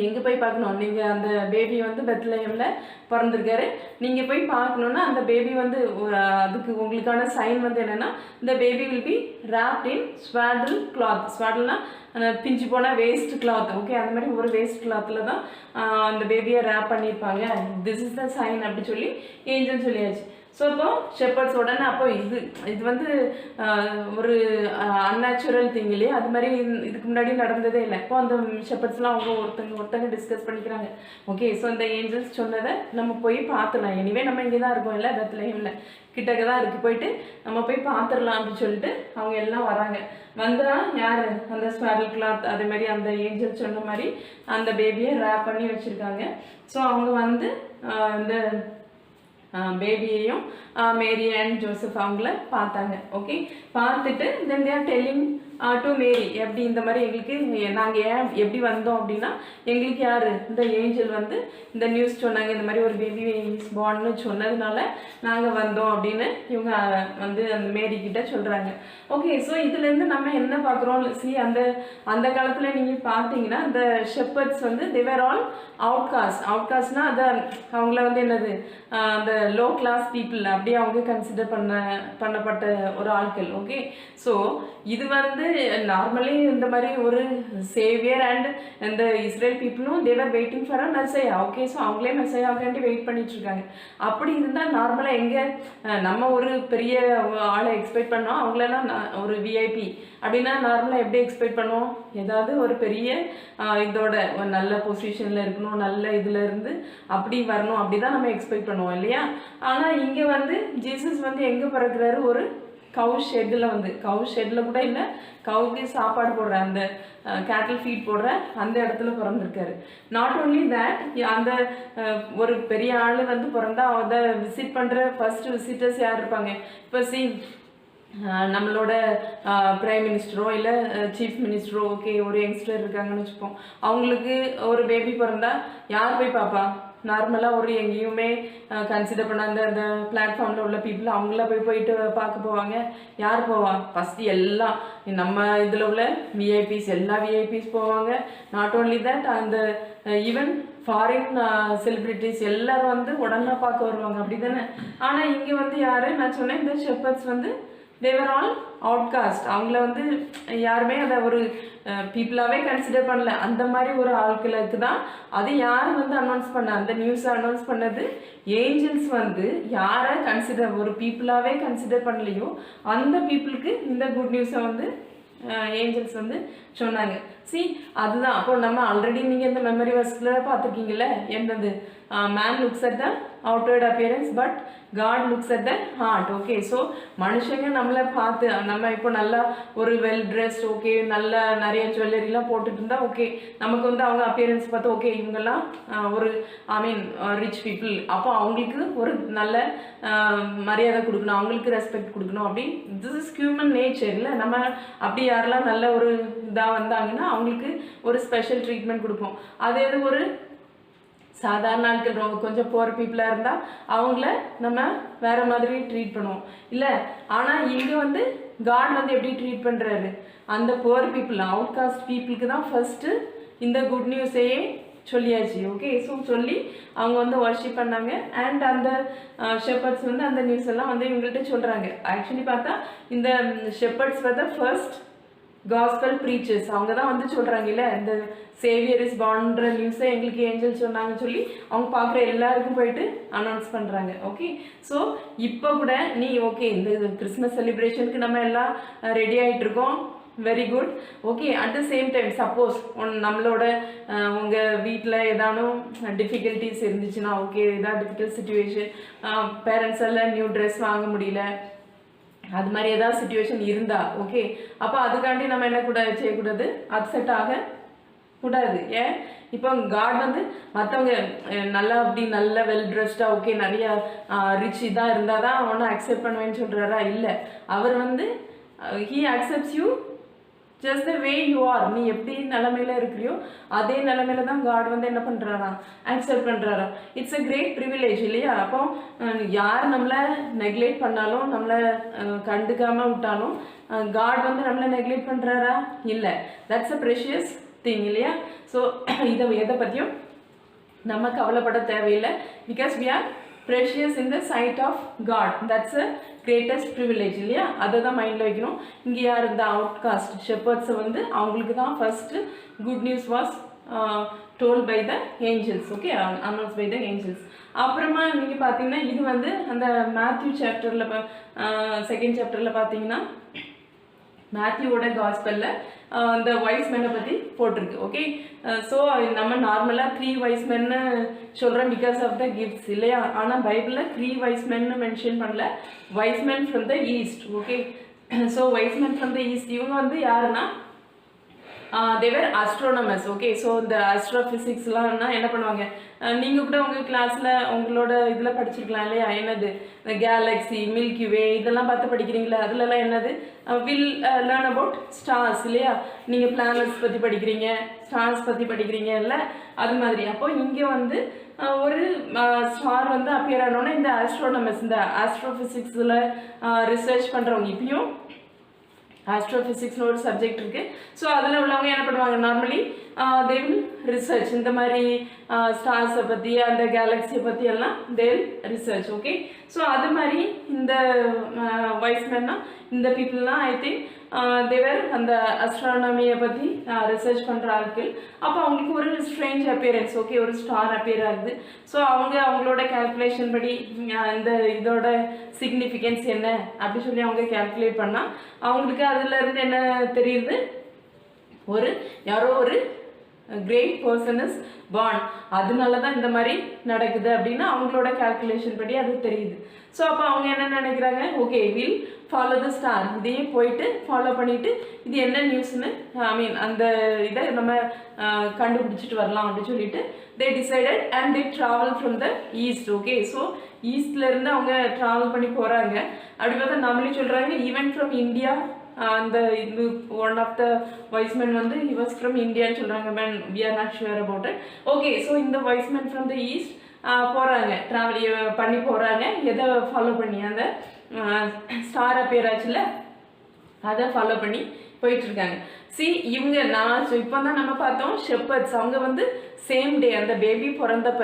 எங்கே போய் பார்க்கணும், நீங்கள் அந்த பேபி வந்து பெத்லஹேமில் பிறந்திருக்காரு, நீங்கள் போய் பார்க்கணுன்னா அந்த பேபி வந்து அதுக்கு உங்களுக்கான சைன் வந்து என்னென்னா, இந்த baby will be wrapped in swaddle cloth. ஸ்வாடல்னா பிஞ்சு போனால் வேஸ்ட் கிளாத். ஓகே. அந்த மாதிரி ஒரு வேஸ்ட் கிளாத்தில் தான் அந்த பேபியை ரேப் பண்ணியிருப்பாங்க. திஸ் இஸ் த சைன் அப்படி சொல்லி ஏஞ்சல் சொல்லியாச்சு. ஸோ இப்போ ஷெப்பர்ட்ஸ் உடனே அப்போ இது வந்து ஒரு அன்நேச்சுரல் திங் இல்லையா, அது மாதிரி இதுக்கு முன்னாடி நடந்ததே இல்லை. இப்போ அந்த ஷெப்பர்ட்ஸ்லாம் அவங்க ஒருத்தங்க டிஸ்கஸ் பண்ணிக்கிறாங்க. ஓகே. ஸோ இந்த ஏஞ்சல்ஸ் சொன்னதை நம்ம போய் பார்த்துலாம், எனிவே நம்ம இங்கே தான் இருக்கோம் இல்லை, பெத்லஹேமில் கிட்டக்க தான் இருக்குது, போயிட்டு நம்ம போய் பார்த்துடலாம் அப்படின்னு சொல்லிட்டு அவங்க எல்லாம் வராங்க. வந்தா யார், அந்த ஸ்வாடல் கிளாத் அதே மாதிரி அந்த ஏஞ்சல் சொன்ன மாதிரி அந்த பேபியை ரேப் பண்ணி வச்சுருக்காங்க. ஸோ அவங்க வந்து இந்த பேபியையும் மேரி அண்ட் ஜோசப் அவங்கள பார்த்தாங்க. ஓகே. பார்த்துட்டு then they are telling to Mary, எப்படி இந்த மாதிரி எங்களுக்கு நாங்கள் ஏன் எப்படி வந்தோம் அப்படின்னா, எங்களுக்கு யார், இந்த ஏஞ்சல் வந்து இந்த நியூஸ் சொன்னாங்க, இந்த மாதிரி ஒரு பேபி இஸ் பார்ன்னு சொன்னதுனால நாங்கள் வந்தோம் அப்படின்னு இவங்க வந்து அந்த மேரி கிட்ட சொல்கிறாங்க. ஓகே. ஸோ இதுலேருந்து நம்ம என்ன பார்க்குறோம், அந்த காலத்தில் நீங்கள் பார்த்தீங்கன்னா அந்த ஷெப்பர்ட்ஸ் வந்து they were all அவுட்காஸ்ட்னா அதை அவங்கள வந்து என்னது, அந்த லோ கிளாஸ் பீப்புள் அப்படியே அவங்க கன்சிடர் பண்ணப்பட்ட ஒரு ஆட்கள். ஓகே. ஸோ இது வந்து நார்மலி இந்த மாதிரி ஒரு சேவியர் அண்ட் இந்த இஸ்ரேல் பீப்புளும் they were waiting for a Messiah. Okay. So அவங்களே மெசையாக்காண்டி வெயிட் பண்ணிட்டு இருக்காங்க. அப்படி இருந்தால் நார்மலாக எங்கே நம்ம ஒரு பெரிய ஆளை எக்ஸ்பெக்ட் பண்ணோம், அவங்களெல்லாம் ஒரு விஐபி அப்படின்னா நார்மலாக எப்படி எக்ஸ்பெக்ட் பண்ணுவோம், ஏதாவது ஒரு பெரிய இதோட நல்ல பொசிஷனில் இருக்கணும், நல்ல இதில் இருந்து அப்படி வரணும், அப்படி தான் நம்ம எக்ஸ்பெக்ட் பண்ணுவோம் இல்லையா. ஆனால் இங்கே வந்து ஜீசஸ் வந்து எங்கே பிறகுறாரு, ஒரு கவு ஷெட்டில் கூட இல்லை, கவுக்கு சாப்பாடு போடுற அந்த கேட்டில் ஃபீட் போடுற அந்த இடத்துல பிறந்திருக்காரு. நாட் ஓன்லி தேட், அந்த ஒரு பெரிய ஆள் வந்து பிறந்தா அதை விசிட் பண்ணுற ஃபர்ஸ்ட் விசிட்டர்ஸ் யார் இருப்பாங்க, இப்போ நம்மளோட பிரைம் மினிஸ்டரோ இல்லை சீஃப் மினிஸ்டரோ, ஓகே, ஒரு யங்ஸ்டர் இருக்காங்கன்னு வச்சுப்போம், அவங்களுக்கு ஒரு பேபி பிறந்தா யார் போய் பார்ப்பா, நார்மலாக ஒரு எங்கேயுமே கன்சிடர் பண்ண அந்த பிளாட்ஃபார்மில் உள்ள பீப்புள் அவங்கள போயிட்டு பார்க்க போவாங்க. யார் போவா, ஃபஸ்ட்டு எல்லாம் நம்ம இதில் உள்ள விஐபிஸ், எல்லா விஐபிஸ் போவாங்க. நாட் ஓன்லி தட், அந்த ஈவன் ஃபாரின் செலிப்ரிட்டிஸ் எல்லாரும் வந்து உடனே பார்க்க வருவாங்க, அப்படி தானே. ஆனால் இங்கே வந்து யார், நான் சொன்னேன், இந்த ஷெப்பர்ட்ஸ் வந்து தேவர் ஆல் அவுட்காஸ்ட். அவங்கள வந்து யாருமே அதை ஒரு பீப்புளாகவே கன்சிடர் பண்ணல. அந்த மாதிரி ஒரு ஆட்களுக்கு தான் அது யார் வந்து அனௌன்ஸ் பண்ண, அந்த நியூஸை அனௌன்ஸ் பண்ணது ஏஞ்சல்ஸ் வந்து யாரை கன்சிடர் ஒரு பீப்புளாகவே கன்சிடர் பண்ணலையோ அந்த பீப்புளுக்கு இந்த குட் நியூஸை வந்து ஏஞ்சல்ஸ் வந்து சொன்னாங்க. அதுதான். அப்போ நம்ம ஆல்ரெடி நீங்கள் இந்த மெமரி வர்ஸில் பார்த்துருக்கீங்கல்ல, என்னது man looks at the outward appearance but God looks at the heart. Okay, so மனுஷங்க நம்மளை பார்த்து நம்ம இப்போ நல்லா ஒரு வெல் ட்ரெஸ்ட், ஓகே, நல்ல நிறைய ஜுவல்லரிலாம் போட்டுட்டு இருந்தா ஓகே, நமக்கு வந்து அவங்க அப்பியரன்ஸ் பார்த்து ஓகே இவங்கெல்லாம் ஒரு ரிச் பீப்புள், அப்போ அவங்களுக்கு ஒரு நல்ல மரியாதை கொடுக்கணும், அவங்களுக்கு ரெஸ்பெக்ட் கொடுக்கணும். அப்படி திஸ் இஸ் ஹியூமன் நேச்சர் இல்லை? நம்ம அப்படி யாரெல்லாம் நல்ல ஒரு இதாக வந்தாங்கன்னா அவங்களுக்கு ஒரு ஸ்பெஷல் ட்ரீட்மெண்ட் கொடுப்போம். அதே ஒரு சாதாரண ஆட்கள் ரொம்ப கொஞ்சம் போகிற பீப்புளாக இருந்தால் அவங்கள நம்ம வேறு மாதிரி ட்ரீட் பண்ணுவோம் இல்லை? ஆனால் இங்கே வந்து காட் வந்து எப்படி ட்ரீட் பண்ணுறாரு, அந்த புவர் பீப்புள் அவுட்காஸ்ட் பீப்புளுக்கு தான் ஃபஸ்ட்டு இந்த குட் நியூஸையே சொல்லியாச்சு. ஓகே, ஸோ சொல்லி அவங்க வந்து வர்ஷிப் பண்ணாங்க. அண்ட் அந்த ஷெப்பர்ட்ஸ் வந்து அந்த நியூஸ் எல்லாம் வந்து இவங்கள்ட்ட சொல்கிறாங்க. ஆக்சுவலி பார்த்தா இந்த ஷெப்பர்ட்ஸ் வந்து ஃபர்ஸ்ட் காஸ்பல் ப்ரீச்சர்ஸ். அவங்க தான் வந்து சொல்கிறாங்க இல்லை, இந்த சேவியர் இஸ் பார்ன்ற நியூஸை எங்களுக்கு ஏஞ்சல் சொன்னாங்கன்னு சொல்லி அவங்க பார்க்குற எல்லாருக்கும் போயிட்டு அனௌன்ஸ் பண்ணுறாங்க. ஓகே, ஸோ இப்போ கூட நீ ஓகே இந்த கிறிஸ்மஸ் செலிப்ரேஷனுக்கு நம்ம எல்லாம் ரெடி ஆகிட்டு இருக்கோம், very good. Okay, at the same time suppose நம்மளோட உங்கள் வீட்டில் ஏதானும் டிஃபிகல்ட்டிஸ் இருந்துச்சுன்னா, ஓகே ஏதாவது டிஃபிகல்ட் சுச்சுவேஷன், பேரண்ட்ஸ் எல்லாம் நியூ ட்ரெஸ் வாங்க முடியல, அது மாதிரி ஏதாவது சுச்சுவேஷன் இருந்தா ஓகே, அப்போ அதுக்காண்டி நம்ம என்ன கூட செய்யக்கூடாது, அப்செட் ஆக கூடாது. ஏன், இப்போ காட் வந்து மற்றவங்க நல்லா அப்படி நல்ல வெல் ட்ரெஸ்டாக ஓகே நிறைய ரிச் இதாக இருந்தால் தான் அவனை அக்செப்ட் பண்ணுவேன்னு சொல்கிறாரா? இல்லை, அவர் வந்து he accepts you just the way you are. நீ எப்படி நிலமையில இருக்கிறியோ அதே நிலமையில தான் காட் வந்து என்ன பண்ணுறாரா, அக்செப்ட் பண்ணுறாரா. இட்ஸ் அ கிரேட் ப்ரிவிலேஜ் இல்லையா? அப்போ யார் நம்மளை நெக்லெக்ட் பண்ணாலும், நம்மளை கண்டுக்காமல் விட்டாலும் காட் வந்து நம்மளை நெக்லெக்ட் பண்ணுறாரா? இல்லை. தட்ஸ் அ ப்ரெஷியஸ் திங் இல்லையா? ஸோ இதை எதை பற்றியும் நம்ம கவலைப்பட தேவையில்லை. Because we are precious in the sight of God. That's the greatest privilege இல்லையா? அதை தான் மைண்டில் வைக்கணும். இங்கே யார் இந்த அவுட்காஸ்ட் ஷெப்பர்ட்ஸை வந்து அவங்களுக்கு தான் first good news was told by the angels. Okay, announce by the angels. அப்புறமா நீங்கள் பார்த்தீங்கன்னா இது வந்து அந்த மேத்யூ சாப்டரில் செகண்ட் சாப்டரில் பார்த்தீங்கன்னா மேத்யூவோட காஸ்பெல்ல இந்த வைஸ் மென்னை பற்றி போட்டிருக்கு. ஓகே, ஸோ நம்ம நார்மலாக 3 வைஸ் மென்னு சொல்கிறோம் பிகாஸ் ஆஃப் த கிஃப்ட்ஸ் இல்லையா? ஆனால் பைபிளில் 3 வைஸ் மென்னு மென்ஷன் பண்ணல, wise men from the east. Okay, so wise men from the east இவங்க வந்து யாருன்னா தேவர் ஆஸ்ட்ரோனமர்ஸ். ஓகே, ஸோ இந்த ஆஸ்ட்ரோஃபிசிக்ஸ்லாம் என்ன பண்ணுவாங்க, நீங்கள் கூட உங்கள் கிளாஸில் உங்களோட இதில் படிச்சிருக்கலாம் இல்லையா? என்னது இந்த கேலக்ஸி, மில்கி வே இதெல்லாம் பார்த்து படிக்கிறீங்களா? அதுலலாம் என்னது வில் லேர்ன் அபவுட் ஸ்டார்ஸ் இல்லையா? நீங்கள் பிளானட்ஸ் பற்றி படிக்கிறீங்க, ஸ்டார்ஸ் பற்றி படிக்கிறீங்க இல்லை? அது மாதிரி. அப்போ இங்கே வந்து ஒரு ஸ்டார் வந்து அப்பியர் ஆனோன்னா இந்த ஆஸ்ட்ரோனமர்ஸ், இந்த ஆஸ்ட்ரோஃபிசிக்ஸில் ரிசர்ச் பண்ணுறவங்க, இப்பயும் ஆஸ்ட்ரோஃபிசிக்ஸ்னு ஒரு சப்ஜெக்ட் இருக்குது. ஸோ அதில் உள்ளவங்க என்ன பண்ணுவாங்க, நார்மலி தே வில் ரிசர்ச் இந்த மாதிரி ஸ்டார்ஸை பற்றி அந்த கேலக்ஸியை பற்றி எல்லாம் they will research. Okay, so அது மாதிரி இந்த வைஸ்மென்னா இந்த பீப்புளெலாம் ஐ திங்க் தேவர் அந்த அஸ்ட்ரானமியை பற்றி ரிசர்ச் பண்ணுற ஆட்கள். அப்போ அவங்களுக்கு ஒரு ஸ்ட்ரேஞ்ச் அப்பியரன்ஸ், ஓகே ஒரு ஸ்டார் அப்பியர் ஆகுது. ஸோ அவங்களோட கேல்குலேஷன் படி இந்த இதோட சிக்னிஃபிகன்ஸ் என்ன அப்படி சொல்லி அவங்க கேல்குலேட் பண்ணால் அவங்களுக்கு அதுலேருந்து என்ன தெரியுது, ஒரு யாரோ ஒரு கிரேட் பர்சன் இஸ் பார்ன், அதனால தான் இந்த மாதிரி நடக்குது அப்படின்னு அவங்களோட கால்குலேஷன் படி அது தெரியுது. ஸோ அப்போ அவங்க என்ன நினைக்கிறாங்க, okay will follow the star, இதையே போயிட்டு ஃபாலோ பண்ணிவிட்டு இது என்ன நியூஸ்னு அந்த இதை நம்ம கண்டுபிடிச்சிட்டு வரலாம் அப்படின்னு சொல்லிட்டு they decided and they travel from the east. Okay, so ஈஸ்ட்லேருந்து அவங்க ட்ராவல் பண்ணி போகிறாங்க. அப்படி பார்த்தா நம்மளே சொல்கிறாங்க ஈவன் ஃப்ரம் இந்தியா. அந்த இது ஒன் ஆஃப் த வைஸ்மென் வந்து ஹி வாஸ் ஃப்ரம் இந்தியான்னு சொல்கிறாங்க. Man we are not sure about it. Okay, so இந்த வைஸ்மென் ஃப்ரம் த ஈஸ்ட் போகிறாங்க, ட்ராவல் பண்ணி போகிறாங்க. எதை ஃபாலோ பண்ணி, அந்த ஸ்டார் அப்பியர் ஆச்சுல அதை ஃபாலோ பண்ணி போயிட்டுருக்காங்க. இவங்க இப்போ தான் நம்ம பார்த்தோம் ஷெப்பர்ட்ஸ், அவங்க வந்து சேம் டே அந்த baby பிறந்தப்ப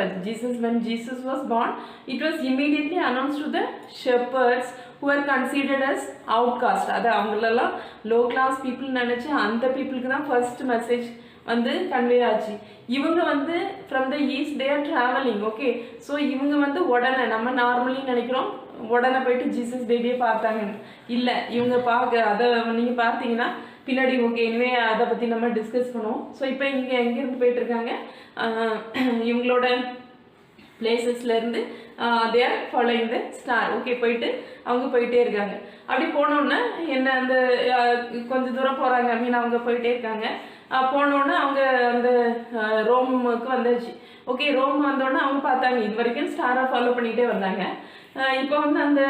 when Jesus was born, it was immediately announced to the shepherds who are considered as outcast. அது அவங்களெல்லாம் லோ கிளாஸ் பீப்புள் நினச்சி அந்த பீப்புளுக்கு தான் ஃபர்ஸ்ட் மெசேஜ் வந்து கன்வே ஆச்சு. இவங்க வந்து from the east they are travelling. Okay, so இவங்க வந்து உடனே நம்ம நார்மலி நினைக்கிறோம் உடனே போயிட்டு ஜீசஸ் பேபியை பார்த்தாங்கன்னு. இல்லை, இவங்க அதை நீங்கள் பார்த்தீங்கன்னா பின்னாடி ஓகே இனிமே அதை பற்றி நம்ம டிஸ்கஸ் பண்ணுவோம். ஸோ இப்போ இங்கே எங்கேருந்து போயிட்டுருக்காங்க, இவங்களோட பிளேசஸ்லேருந்து they are following the star. Okay, போயிட்டு அவங்க போயிட்டே இருக்காங்க. அப்படி போனோன்னே என்ன அந்த கொஞ்சம் தூரம் போகிறாங்க, அவங்க போயிட்டே இருக்காங்க. போனோன்னே அவங்க அந்த ரோமுக்கு வந்தாச்சு. ஓகே, ரோம் வந்தோடனே அவங்க பார்த்தாங்க இது வரைக்கும் ஸ்டாரை ஃபாலோ பண்ணிகிட்டே வந்தாங்க. இப்போ வந்து அந்த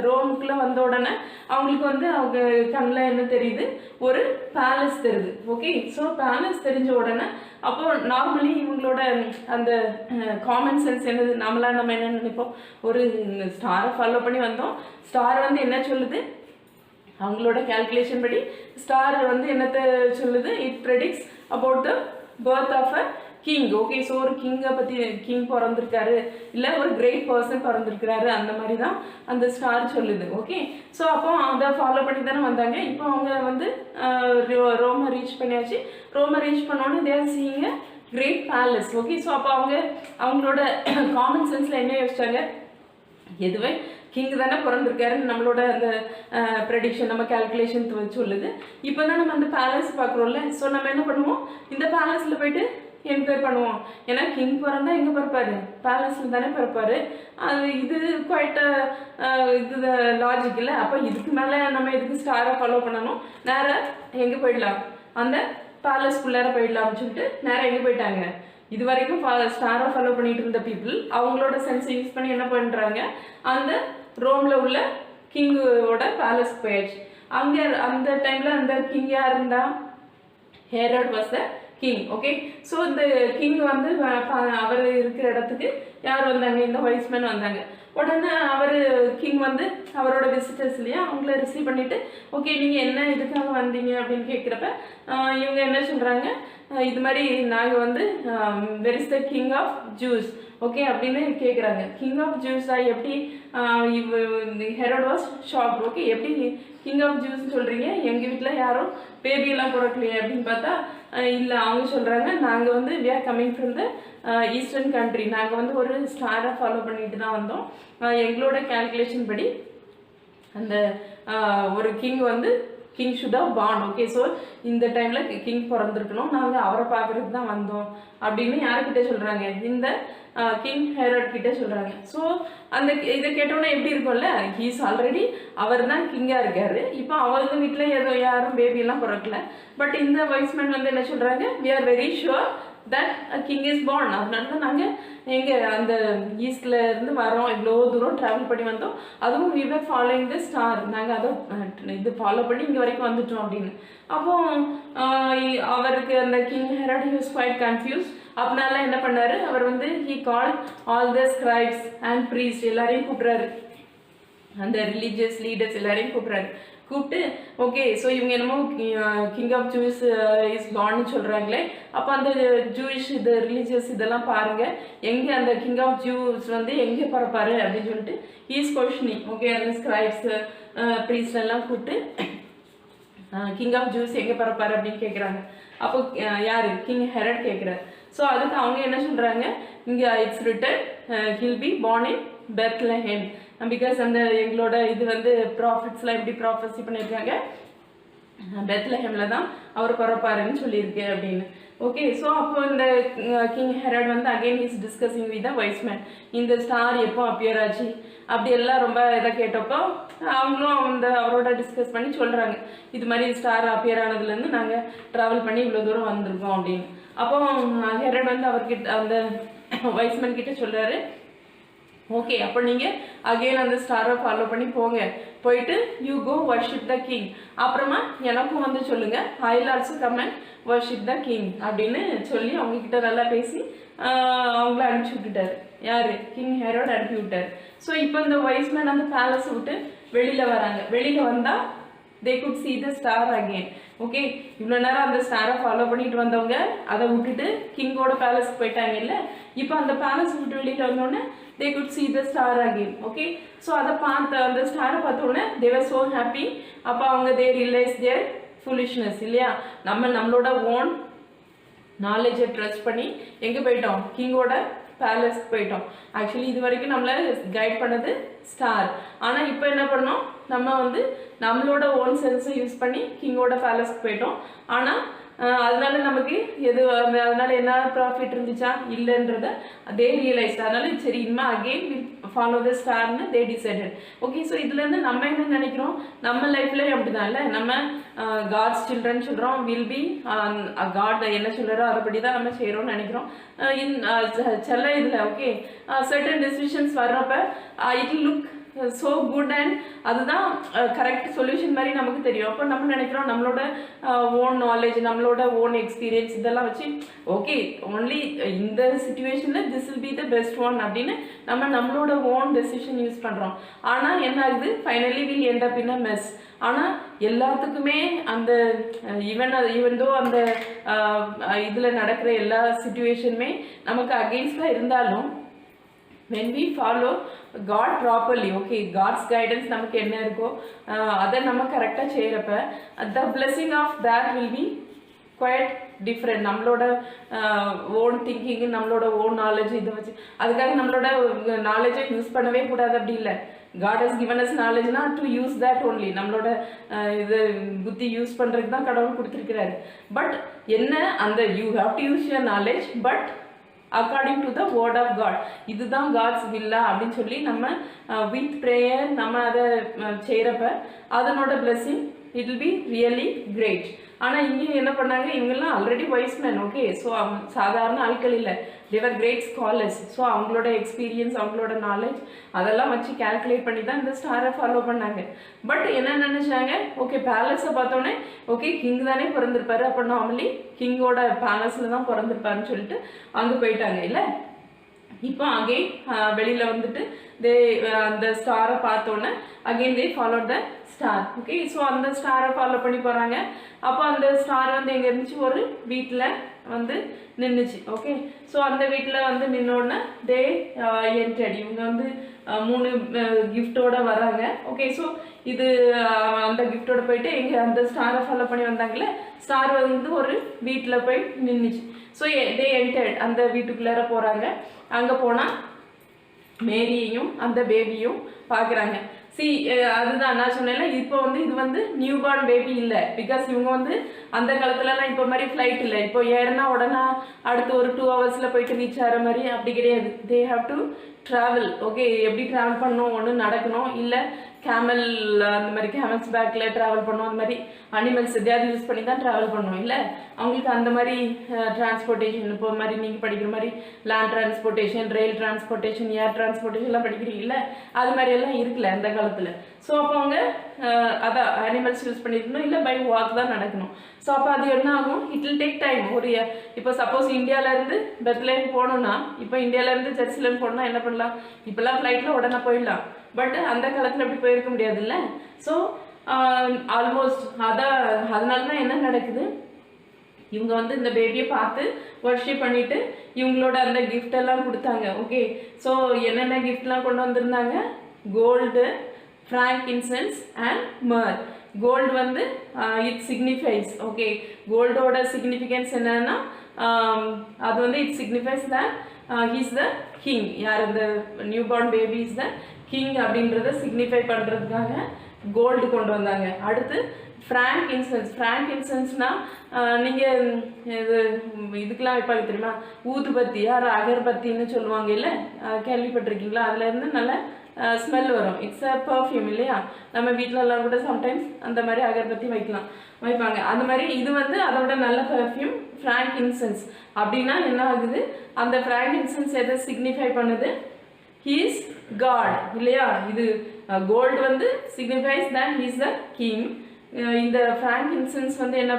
ரோமுக்குள்ளே வந்த உடனே அவங்களுக்கு வந்து அவங்க கண்ணில் என்ன தெரியுது, ஒரு பேலஸ் தெரியுது. ஓகே, ஸோ பேலஸ் தெரிஞ்ச உடனே அப்போ நார்மலி இவங்களோட அந்த காமன் சென்ஸ் என்னது, நம்ம என்ன நினைப்போம், ஒரு ஸ்டாரை ஃபாலோ பண்ணி வந்தோம், ஸ்டார் வந்து என்ன சொல்லுது, அவங்களோட கால்குலேஷன் படி ஸ்டார் வந்து என்னத்தை சொல்லுது, it predicts about the birth of a king. Okay, so ஒரு கிங்கை பற்றி, கிங் பிறந்திருக்காரு இல்லை ஒரு கிரேட் பர்சன் பிறந்திருக்கிறாரு, அந்த மாதிரி தான் அந்த ஸ்டார் சொல்லுது. ஓகே, ஸோ அப்போ அதை ஃபாலோ பண்ணி தானே வந்தாங்க. இப்போ அவங்க வந்து ரோமை ரீச் பண்ணியாச்சு. ரோமை ரீச் பண்ணோன்னே they are seeing a great palace. Okay, so அப்போ அவங்களோட காமன் சென்ஸில் என்ன யோசிச்சாங்க, எதுவே கிங் தானே பிறந்திருக்காருன்னு நம்மளோட அந்த ப்ரெடிக்ஷன் நம்ம கால்குலேஷன் சொல்லுது. இப்போ தான் நம்ம அந்த பேலஸ் பார்க்குறோம்ல, ஸோ நம்ம என்ன பண்ணுவோம், இந்த பேலஸில் போயிட்டு என்கொயர் பண்ணுவோம். ஏன்னா கிங் பிறந்தா எங்கே பிறப்பாரு, பேலஸில் தானே பிறப்பாரு. அது இது குவைட் இது லாஜிக் இல்லை. அப்போ இதுக்கு மேலே நம்ம எதுக்கு ஸ்டாரை ஃபாலோ பண்ணணும், நேராக எங்கே போயிடலாம், அந்த பேலஸ்குள்ளார போயிடலாம்னு சொல்லிட்டு நேராக எங்கே போயிட்டாங்க, இது வரைக்கும் ஸ்டாரை ஃபாலோ பண்ணிட்டு இருந்த பீப்புள் அவங்களோட சென்ஸை யூஸ் பண்ணி என்ன பண்ணுறாங்க, அந்த ரோமில் உள்ள கிங்கோட பேலஸ்க்கு போயாச்சு. அங்கே அந்த டைமில் அந்த கிங் யார் இருந்தா, Herod was the king. Okay, so இந்த கிங் வந்து அவர் இருக்கிற இடத்துக்கு யார் வந்தாங்க, இந்த வைஸ்மேன் வந்தாங்க. உடனே அவர் கிங் வந்து அவரோட விசிட்டர்ஸ் இல்லையா, அவங்கள ரிசீவ் பண்ணிட்டு ஓகே நீங்கள் என்ன இதுக்காக வந்தீங்க அப்படின்னு கேட்குறப்ப இவங்க என்ன சொல்கிறாங்க, இது மாதிரி நாங்கள் வந்து where is the king of Jews okay அப்படின்னு கேட்குறாங்க. கிங் ஆஃப் ஜூஸா, எப்படி ஹெரோட் வாஸ் ஷாக். ஓகே, எப்படி கிங் ஆஃப் ஜூஸ்ன்னு சொல்கிறீங்க, எங்கள் வீட்டில் யாரும் பேபியெல்லாம் பிறக்கலையே அப்படின்னு பார்த்தா இல்லை, அவங்க சொல்கிறாங்க நாங்கள் வந்து we are coming from the eastern country, நாங்கள் வந்து ஒரு ஸ்டாரை ஃபாலோ பண்ணிட்டு தான் வந்தோம். எங்களோட கால்குலேஷன் படி அந்த ஒரு கிங் வந்து king should have born. Okay, so இந்த டைமில் கிங் பிறந்திருக்கணும், நாங்கள் அவரை பார்க்குறதுக்கு தான் வந்தோம் அப்படின்னு யாருக்கிட்ட சொல்கிறாங்க, இந்த கிங் ஹெரோட் கிட்டே சொல்கிறாங்க. ஸோ அந்த இதை கேட்டோன்னே எப்படி இருக்கும்ல, ஹீஸ் ஆல்ரெடி அவர் தான் கிங்காக இருக்கார். இப்போ அவங்க வீட்டில் ஏதோ யாரும் பேபியெல்லாம் பிறக்கல. பட் இந்த வைஸ்மேன் வந்து என்ன சொல்கிறாங்க, we are very sure that king is born. அதனால தான் நாங்கள் எங்கள் அந்த ஈஸ்டில் இருந்து வரோம், இவ்வளோ தூரம் ட்ராவல் பண்ணி வந்தோம், அதுவும் we were following the star, நாங்கள் அதை இது ஃபாலோ பண்ணி இங்கே வரைக்கும் வந்துட்டோம் அப்படின்னு. அப்போ அவருக்கு அந்த king Herod he was quite confuse. அதனால என்ன பண்ணாரு, அவர் வந்து he call all the scribes and priest எல்லாரையும் கூப்பிட்றாரு, அந்த ரிலீஜியஸ் லீடர்ஸ் எல்லாரையும் கூப்பிட்றாரு. கூப்பிட்டு ஓகே, ஸோ இவங்க என்னமோ கிங் ஆஃப் ஜூஸ் இஸ் பார்ன்னு சொல்கிறாங்களே, அப்போ அந்த ஜூயிஷ் இது ரிலீஜியஸ் இதெல்லாம் பாருங்கள், எங்கே அந்த கிங் ஆஃப் ஜூஸ் வந்து எங்கே பிறப்பாரு அப்படின்னு சொல்லிட்டு ஈஸ் கொஷனிங். ஓகே, அந்த ஸ்கிரைப்ஸ் ப்ரீஸ்ட் எல்லாம் கூப்பிட்டு கிங் ஆஃப் ஜூஸ் எங்கே பிறப்பாரு அப்படின்னு கேட்குறாங்க. அப்போ யார், கிங் ஹெரோட் கேட்குறாரு. ஸோ அதுக்கு அவங்க என்ன சொல்கிறாங்க, இங்கே it's written he'll be born in Bethlehem, because அந்த எங்களோட இது வந்து ப்ராஃபிட்ஸ்லாம் எப்படி ப்ராஃபஸி பண்ணியிருக்காங்க, பெத்லஹேமில் தான் அவர் பிறப்பாருன்னு சொல்லியிருக்கு அப்படின்னு. ஓகே, ஸோ அப்போ இந்த கிங் ஹெரோட் வந்து again is discussing with the Wiseman, இந்த ஸ்டார் எப்போ அப்பியர் ஆச்சு அப்படி எல்லாம் ரொம்ப இதை கேட்டப்போ அவங்களும் அவரோட டிஸ்கஸ் பண்ணி சொல்கிறாங்க, இது மாதிரி ஸ்டார் அப்பியர் ஆனதுலேருந்து நாங்கள் ட்ராவல் பண்ணி இவ்வளோ தூரம் வந்திருக்கோம் அப்படின்னு. அப்போ ஹெரோட் வந்து அவர்கிட்ட அந்த வைஸ்மேன் கிட்ட சொல்கிறாரு, ஓகே அப்போ நீங்கள் அகெயின் அந்த ஸ்டாரை ஃபாலோ பண்ணி போங்க, போயிட்டு you go worship the king, அப்புறமா எனக்கும் வந்து சொல்லுங்கள் I will also come and worship the king அப்படின்னு சொல்லி அவங்கக்கிட்ட நல்லா பேசி அவங்கள அனுப்பிச்சி விட்டுட்டாரு. யார், கிங் ஹெரோட் அனுப்பி விட்டார். ஸோ இப்போ இந்த வைஸ்மேன் அந்த பேலஸை விட்டு வெளியில் வராங்க. வெளியில் வந்தால் they could see the star again. Okay, இவ்வளோ நேரம் அந்த ஸ்டாரை ஃபாலோ பண்ணிட்டு வந்தவங்க அதை விட்டுட்டு கிங்கோட பேலஸ்க்கு போயிட்டாங்க இல்லை, இப்போ அந்த பேலஸ் விட்டு வெளியில் வந்தோடனே they could see the star again. Okay, so அதை பார்த்து அந்த ஸ்டாரை பார்த்தோன்னே they were so happy. அப்போ அவங்க they realized their foolishness இல்லையா. நம்மளோட ஓன் நாலேஜை ட்ரஸ்ட் பண்ணி எங்கே போயிட்டோம், கிங்கோட பேலஸ்க்கு போயிட்டோம். ஆக்சுவலி இது வரைக்கும் நம்மளை கைட் பண்ணது ஸ்டார். ஆனால் இப்போ என்ன பண்ணோம், நம்ம வந்து நம்மளோட ஓன் சென்ஸை யூஸ் பண்ணி கிங்கோட பேலஸ்க்கு போயிட்டோம். ஆனால் அதனால நமக்கு எது அதனால என்ன ப்ராஃபிட் இருந்துச்சா இல்லைன்றத தே ரியலைஸ். அதனால சரி இனிமே அகெயின் ஃபாலோ த ஸ்டார்னு தே டிசைடட். ஓகே, ஸோ இதுலேருந்து நம்ம என்ன நினைக்கிறோம், நம்ம லைஃப்லேயும் அப்படிதான் இல்லை, நம்ம காட்ஸ் சில்ட்ரன் சொல்கிறோம், வில் பி காட் என்ன சொல்கிறாரோ அதுபடி தான் நம்ம செய்கிறோம்னு நினைக்கிறோம். சில இதில் ஓகே சர்டன் டெசிஷன்ஸ் வர்றப்ப it look so good and அதுதான் கரெக்ட் சொல்யூஷன் மாதிரி நமக்கு தெரியும். அப்போ நம்ம நினைக்கிறோம் நம்மளோட ஓன் நாலேஜ், நம்மளோட ஓன் எக்ஸ்பீரியன்ஸ் இதெல்லாம் வச்சு ஓகே ஒன்லி இந்த சுச்சுவேஷனில் this will be the best one அப்படின்னு நம்மளோட ஓன் டெசிஷன் யூஸ் பண்ணுறோம். ஆனால் என்ன ஆகுது, finally will end up in a mess. ஆனால் எல்லாத்துக்குமே அந்த ஈவன் தோ அந்த இதில் நடக்கிற எல்லா சுச்சுவேஷனுமே நமக்கு அகெயின்ஸ்டாக இருந்தாலும் when we follow God properly, okay, God's guidance நமக்கு என்ன இருக்கோ அதை நம்ம கரெக்டாக செய்கிறப்ப the blessing of that will be quite different. நம்மளோட ஓன் திங்கிங், நம்மளோட ஓன் நாலேஜ் இதை வச்சு அதுக்காக நம்மளோட நாலேஜை யூஸ் பண்ணவே கூடாது அப்படி இல்லை. God has given us knowledge na to use that only. நம்மளோட இது புத்தி யூஸ் பண்ணுறதுக்கு தான் கடவுள் கொடுத்துருக்கிறாரு. பட் என்ன அந்த you have to use your knowledge but according to the word of God. இதுதான் காட்ஸ் வில்லா அப்படின்னு சொல்லி நம்ம வித் ப்ரேயர் நம்ம அதை செய்கிறப்ப அதனோட blessing it will be really great. ஆனால் இங்கே என்ன பண்ணாங்க, இவங்கெல்லாம் already wise man. Okay, so சாதாரண ஆட்கள் இல்லை, தேவர் கிரேட் ஸ்காலர்ஸ். ஸோ அவங்களோட எக்ஸ்பீரியன்ஸ், அவங்களோட நாலேஜ் அதெல்லாம் வச்சு கால்குலேட் பண்ணி தான் இந்த ஸ்டாரை ஃபாலோ பண்ணாங்க. பட் என்ன நினச்சாங்க, ஓகே பேலஸை பார்த்தோன்னே ஓகே கிங் தானே பிறந்திருப்பாரு, அப்போ நார்மலி கிங்கோட பேலஸில் தான் பிறந்திருப்பாருன்னு சொல்லிட்டு அங்கே போயிட்டாங்க இல்லை. இப்போ அகெயின் வெளியில் வந்துட்டு அந்த ஸ்டாரை பார்த்தோன்னே again they follow the star. Okay, so அந்த ஸ்டாரை ஃபாலோ பண்ணி போகிறாங்க. அப்போ அந்த ஸ்டார் வந்து எங்கே இருந்துச்சு, ஒரு வீட்டில் வந்து நின்றுச்சு. ஓகே, ஸோ அந்த வீட்டில் வந்து நின்னோடனே தே என்டர்ட். இவங்க வந்து 3 கிஃப்டோட வராங்க. ஓகே, ஸோ இது அந்த கிஃப்டோட போயிட்டு எங்கே அந்த ஸ்டாரை ஃபாலோ பண்ணி வந்தாங்களே, ஸ்டார் வந்து ஒரு வீட்டில் போய் நின்றுச்சு. ஸோ தே என்டர்ட், அந்த வீட்டுக்குள்ளார போகிறாங்க. அங்கே போனால் மேரியையும் அந்த பேபியும் பார்க்குறாங்க. அதுதான் நான் சொன்னேன்ல, இப்போ வந்து இது வந்து நியூ பார்ன் பேபி இல்லை. பிகாஸ் இவங்க வந்து அந்த காலத்துலலாம் இப்போ மாதிரி ஃப்ளைட் இல்லை. இப்போ ஏறினா உடனே அடுத்து ஒரு 2 ஹவர்ஸில் போயிட்டு ரீச் ஆகிற மாதிரி அப்படி கிடையாது. They have to travel. Okay, எப்படி ட்ராவல் பண்ணணும், ஒன்று நடக்கணும், இல்லை கேமல் அந்த மாதிரி கேமல்ஸ் பேக்கில் ட்ராவல் பண்ணணும். அந்த மாதிரி அனிமல்ஸ் எதையாவது யூஸ் பண்ணி தான் ட்ராவல் பண்ணணும். இல்லை அவங்களுக்கு அந்த மாதிரி டிரான்ஸ்போர்ட்டேஷன் இப்போ மாதிரி நீங்கள் படிக்கிற மாதிரி லேண்ட் டிரான்ஸ்போர்ட்டேஷன், ரயில் டிரான்ஸ்போர்ட்டேஷன், ஏர் டிரான்ஸ்போர்ட்டேஷன்லாம் படிக்கிறீங்கல்ல, அது மாதிரியெல்லாம் இருக்குல்ல அந்த காலத்தில். ஸோ அப்போ அவங்க அதான் அனிமல்ஸ் யூஸ் பண்ணியிருக்கணும், இல்லை பை வாக் தான் நடக்கணும். ஸோ அப்போ அது என்ன ஆகும், இட் வில் டேக் டைம். ஒரு இப்போ சப்போஸ் இந்தியாவிலேருந்து பெத்லேம் போகணுன்னா, இப்போ இந்தியாவிலேருந்து ஜெருசலேம் போகணுன்னா என்ன பண்ணலாம், இப்போல்லாம் ஃப்ளைட்டில் உடனே போயிடலாம். பட் அந்த காலத்தில் அப்படி போயிருக்க முடியாதுல்ல. ஸோ ஆல்மோஸ்ட் அதனால தான் என்ன நடக்குது, இவங்க வந்து இந்த பேபியை பார்த்து வர்ஷிப் பண்ணிட்டு இவங்களோட அந்த கிஃப்ட் எல்லாம் கொடுத்தாங்க. ஓகே, ஸோ என்னென்ன கிஃப்ட்லாம் கொண்டு வந்திருந்தாங்க, gold, frankincense and myrrh. Gold வந்து இட் சிக்னிஃபைஸ். ஓகே, கோல்டோட சிக்னிஃபிகன்ஸ் என்னன்னா அது வந்து it signifies that he's the king. யார் இந்த new born baby is the king அப்படின்றத சிக்னிஃபை பண்ணுறதுக்காக கோல்டு கொண்டு வந்தாங்க. அடுத்து frankincense. frankincenseனா நீங்கள் இதுக்கெல்லாம் வைப்பாங்க தெரியுமா, ஊதுபத்தி, யார் அகர்பத்தின்னு சொல்லுவாங்க இல்லை, கேள்விப்பட்டிருக்கீங்களா? அதுலேருந்து நல்ல ஸ்மெல் வரும். இட்ஸ் அ பர்ஃப்யூம் இல்லையா, நம்ம வீட்டிலலாம் கூட சம்டைம்ஸ் அந்த மாதிரி அகர்பத்தி வைப்பாங்க. அந்த மாதிரி இது வந்து அதோட நல்ல பர்ஃப்யூம் frankincense. அப்படின்னா என்ன ஆகுது, அந்த frankincense எதை சிக்னிஃபை பண்ணுது, he is God இல்லையா. இது கோல்டு வந்து signifies that he is the king. இந்த frankincense வந்து என்ன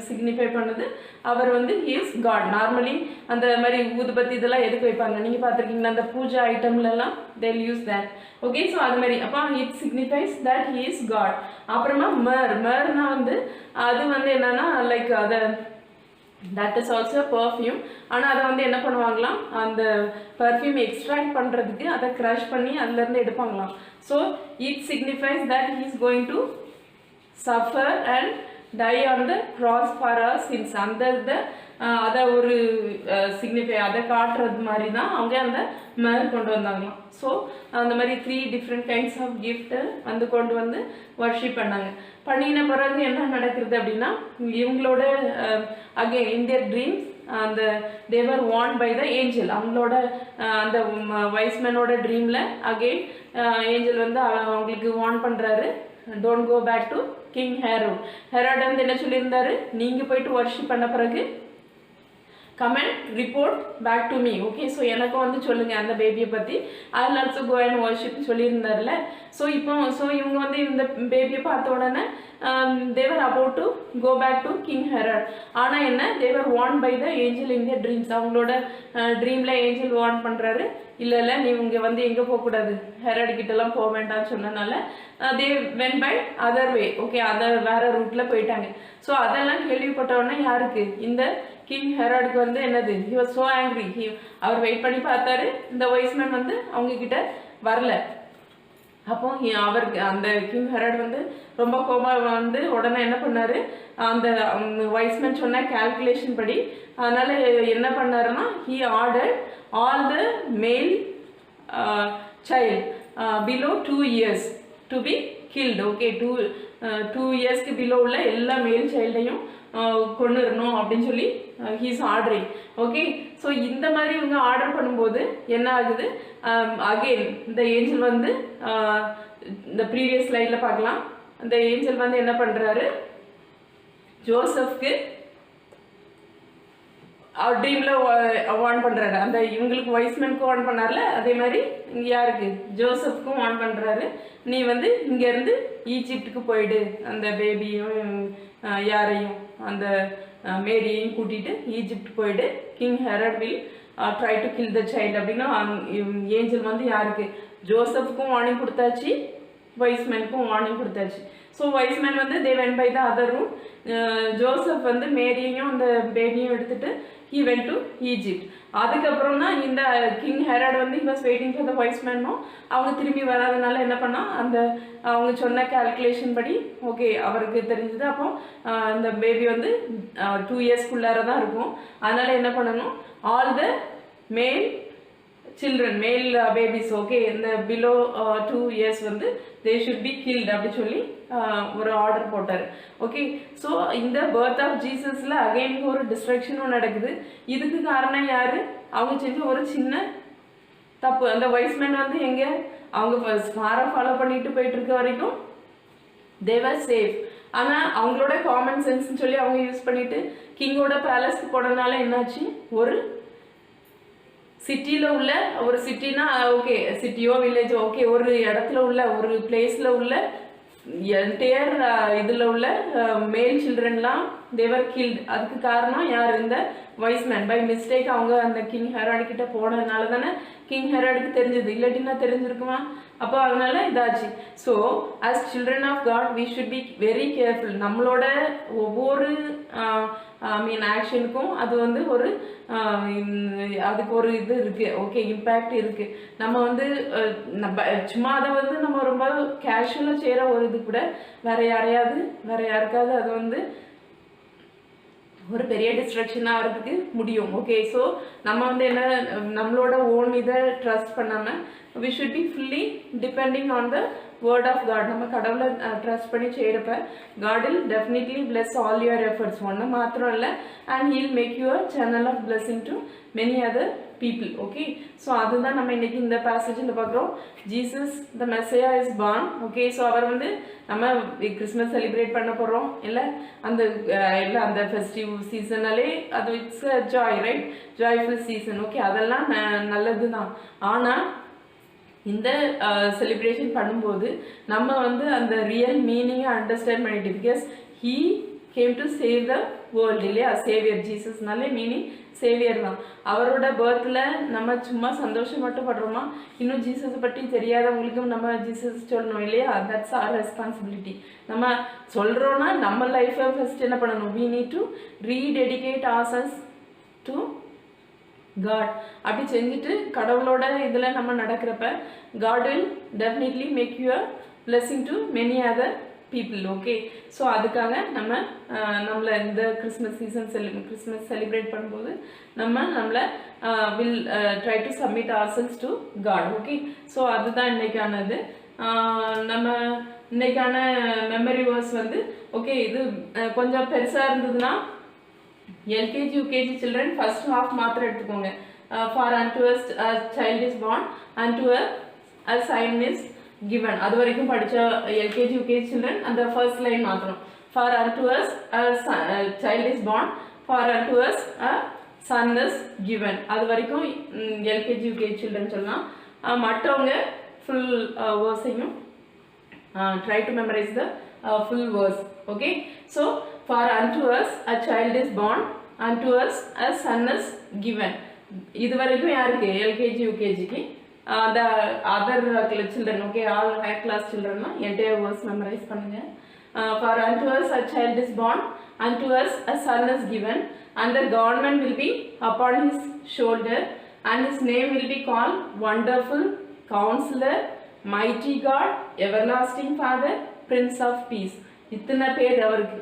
சிக்னிஃபை பண்ணுது, அவர் வந்து he is God. நார்மலி அந்த மாதிரி ஊதுபத்தி இதெல்லாம் எதுக்கு வைப்பாங்க, நீங்கள் பார்த்துருக்கீங்களா, அந்த பூஜா ஐட்டம்லலாம் they will use that. Okay, so அது மாதிரி அப்போ it signifies that he is God. அப்புறமா மர்னா வந்து அது வந்து என்னன்னா லைக் அதை தட் இஸ் ஆல்சோ பர்ஃப்யூம். ஆனால் அதை வந்து என்ன பண்ணுவாங்களாம், அந்த பர்ஃப்யூம் எக்ஸ்ட்ராக்ட் பண்ணுறதுக்கு அதை க்ரஷ் பண்ணி அதுலேருந்து எடுப்பாங்களாம். So it signifies that he is going to suffer and die on the cross for our sins. அந்த இதை அதை ஒரு சிக்னிஃபை அதை காட்டுறது மாதிரி தான் அவங்க அந்த மேல் கொண்டு வந்தாங்களாம். ஸோ அந்த மாதிரி 3 டிஃப்ரெண்ட் கைண்ட்ஸ் ஆஃப் கிஃப்ட்டு வந்து கொண்டு வந்து வர்ஷிப் பண்ணாங்க. பண்ணின பிறகு என்ன நடக்குது அப்படின்னா, இவங்களோட அகெயின் இன் தியர் ட்ரீம்ஸ் அந்த தேவர் வார்ன் பை த ஏஞ்சல். அவங்களோட அந்த வைஸ்மேனோட ட்ரீமில் அகெயின் ஏஞ்சல் வந்து அவங்களுக்கு வார்ன் பண்ணுறாரு, don't go back to king Herod. Herod வந்து என்ன சொல்லியிருந்தாரு, நீங்கள் போயிட்டு வர்ஷிப் பண்ண பிறகு come and report back to me. Okay, so எனக்கும் வந்து சொல்லுங்க அந்த பேபியை பற்றி. I'll also go and worship சொல்லியிருந்தார்ல. ஸோ இப்போ இவங்க வந்து இந்த பேபியை பார்த்த உடனே they were about to go back to King Herod. ஆனால் என்ன, they were warned by the angel in their dreams. அவங்களோட ட்ரீமில் ஏஞ்சல் வார்ன் பண்ணுறாரு, இல்லை நீ இங்கே வந்து எங்கே போகக்கூடாது, ஹெராட் கிட்டலாம் போக வேண்டாம்னு சொன்னனால they went by other way. Okay, அதை வேற ரூட்டில் போயிட்டாங்க. ஸோ அதெல்லாம் கேள்விப்பட்ட உடனே யாருக்கு, இந்த கிங் ஹெராடுக்கு வந்து என்னது, he was so angry. அவர் வெயிட் பண்ணி பார்த்தாரு, இந்த வைஸ்மேன் வந்து அவங்க கிட்ட வரல. அப்போ அவருக்கு அந்த கிங் ஹெராட் வந்து ரொம்ப கோபம் வந்து உடனே என்ன பண்ணாரு, அந்த வைஸ்மேன் சொன்ன கால்குலேஷன் படி அதனால என்ன பண்ணாருன்னா, he ordered all the male child below 2 years to be killed. Okay, 2 இயர்ஸ்க்கு பிலோ உள்ள எல்லா மேல் சைல்டையும் கொண்டுடணும் அப்படின்னு சொல்லி ஹீஸ் ஆர்டரிங். ஓகே, ஸோ இந்த மாதிரி இவங்க ஆர்டர் பண்ணும்போது என்ன ஆகுது, அகெயின் இந்த ஏஞ்சல் வந்து இந்த ப்ரீவியஸ் ஸ்லைடில் பார்க்கலாம். அந்த ஏஞ்சல் வந்து என்ன பண்ணுறாரு, ஜோசப்க்கு அவர் ட்ரீமில் வார்ன் பண்ணுறாரு. அந்த இவங்களுக்கு வைஸ்மேனுக்கும் வார்ன் பண்ணார்ல, அதே மாதிரி இங்கே யாருக்கு, ஜோசப்க்கும் வார்ன் பண்ணுறாரு, நீ வந்து இங்கேருந்து ஈஜிப்டுக்கு போயிடு, அந்த பேபியும் யாரையும் அந்த மேரியையும் கூட்டிகிட்டு ஈஜிப்ட் போயிடு, King Herod will try to kill the child அப்படின்னா ஏஞ்சல் வந்து யாருக்கு, ஜோசப்புக்கும் வார்னிங் கொடுத்தாச்சு, வைஸ்மேனுக்கும் வார்னிங் கொடுத்தாச்சு. ஸோ வைஸ்மேன் வந்து they went by the other route. Joseph வந்து மேரியையும் அந்த பேபியும் எடுத்துட்டு he went to Egypt. அதுக்கப்புறம் தான் இந்த கிங் ஹெராட் வந்து he was waiting for the wise man. அவங்க திரும்பி வராதனால என்ன பண்ணா, அந்த அவங்க சொன்ன கால்குலேஷன் படி ஓகே அவருக்கு தெரிஞ்சது. அப்போ இந்த பேபி வந்து 2 இயர்ஸ்க்குள்ளார தான் இருக்கும். அதனால என்ன பண்ணணும், ஆல் த மேல் children, male babies, okay, இந்த below 2 years வந்து they should be killed அப்படி சொல்லி ஒரு ஆர்டர் போட்டார். ஓகே, ஸோ இந்த பர்த் ஆஃப் ஜீசஸில் அகைன் ஒரு டிஸ்ட்ரக்ஷனும் நடக்குது. இதுக்கு காரணம் யார், அவங்க செஞ்ச ஒரு சின்ன தப்பு. அந்த வைஸ்மேன் வந்து எங்கே, அவங்க ஸ்டாரை ஃபாலோ பண்ணிட்டு போயிட்டு இருக்க வரைக்கும் they were safe. ஆனால் அவங்களோட காமன் சென்ஸ்ன்னு சொல்லி அவங்க யூஸ் பண்ணிட்டு கிங்கோட பேலஸ்க்கு போனதுனால என்னாச்சு, ஒரு சிட்டியில் உள்ள ஒரு சிட்டினா ஓகே சிட்டியோ வில்லேஜோ ஓகே ஒரு இடத்துல உள்ள ஒரு பிளேஸில் உள்ள என்டையர் இதில் உள்ள மேல் சில்ட்ரன்லாம் தேவர் கில்ட். அதுக்கு காரணம் யார், இந்த வைஸ்மேன். பை மிஸ்டேக் அவங்க அந்த கிங் ஹெராட் கிட்ட போனதுனால தானே கிங் ஹெராடுக்கு தெரிஞ்சது, இல்லாட்டின்னா தெரிஞ்சிருக்குமா. அப்போ அதனால இதாச்சு. So as children of God we should be very careful. நம்மளோட ஒவ்வொரு ஆக்ஷனுக்கும் அது வந்து ஒரு அதுக்கு ஒரு இது இருக்கு, ஓகே இம்பேக்ட் இருக்கு. நம்ம வந்து சும்மா அதை வந்து நம்ம ரொம்ப கேஷுவலாக செய்கிற ஒரு இது கூட வேற யாருக்காவது அது வந்து ஒரு பெரிய டிஸ்ட்ரக்ஷன் ஆகிறதுக்கு முடியும். ஓகே, ஸோ நம்ம வந்து என்ன, நம்மளோட ஓன் இதை ட்ரஸ்ட் பண்ணாமல் we should be fully depending on the word of God. நம்ம கடவுளை ட்ரஸ்ட் பண்ணி செய்கிறப்ப God will definitely bless all your efforts. ஒன்று மாத்திரம் இல்லை, and he'll make you a channel of blessing to many other people. Okay, so அதுதான் நம்ம இன்னைக்கு இந்த பேசேஜில் பார்க்குறோம். Jesus the Messiah is born. Okay, so அவர் வந்து நம்ம கிறிஸ்மஸ் செலிப்ரேட் பண்ண போகிறோம் இல்லை, அந்த இல்லை அந்த ஃபெஸ்டிவ் சீசனாலே அது it's a joy, right, joyful season. Okay, அதெல்லாம் நல்லது தான். ஆனால் இந்த செலிப்ரேஷன் பண்ணும்போது நம்ம வந்து அந்த ரியல் மீனிங்கை அண்டர்ஸ்டாண்ட் பண்ணிட்டு, because he came to save the world இல்லையா. சேவியர் ஜீசஸ்னாலே மீனிங் சேவியர் தான். அவரோட பர்த்தில் நம்ம சும்மா சந்தோஷம் மட்டும் படுறோமா, இன்னும் ஜீசஸை பற்றி தெரியாதவங்களுக்கும் நம்ம ஜீசஸ் சொல்லணும் இல்லையா. That's our responsibility. நம்ம சொல்கிறோன்னா நம்ம லைஃப்பை ஃபஸ்ட் என்ன பண்ணணும், we need to rededicate ourselves to God. அப்படி செஞ்சுட்டு கடவுளோட இதில் நம்ம நடக்கிறப்ப God will definitely make you a blessing to many other people. Okay, so அதுக்காக நம்மளை இந்த கிறிஸ்மஸ் கிறிஸ்மஸ் செலிப்ரேட் பண்ணும்போது நம்மளை will try to submit ourselves to God. Okay, so அதுதான் இன்னைக்கானது. நம்ம இன்னைக்கான மெமரி வேர்ஸ் வந்து ஓகே, இது கொஞ்சம் பெருசாக இருந்ததுன்னா LKG UKG children first half மாத்திரம் எடுத்துக்கோங்க. For unto us a child is born, unto us a sign is given. அது வரைக்கும் படித்த எல்கேஜி யூகேஜி சில்ட்ரன் அந்த ஃபர்ஸ்ட் லைன் மாத்திரம். For unto us a child is born, for unto us a son is given. அது வரைக்கும் LKG UKG children சொல்லலாம். மற்றவங்க full வேர்ஸையும் try to memorize the full verse. Okay, so for unto us a child is born, unto us a son is given. இது வரைக்கும் யாருக்கு, LKG யூகேஜிக்கு. the other children, okay, all high class children entire verse memorize பண்ணுங்க. For unto us a child is born, unto us a son is given, and the government will be upon his shoulder, and his name will be called Wonderful Counselor, Mighty God, Everlasting Father, Prince of Peace. இத்தனை பேர் அவருக்கு.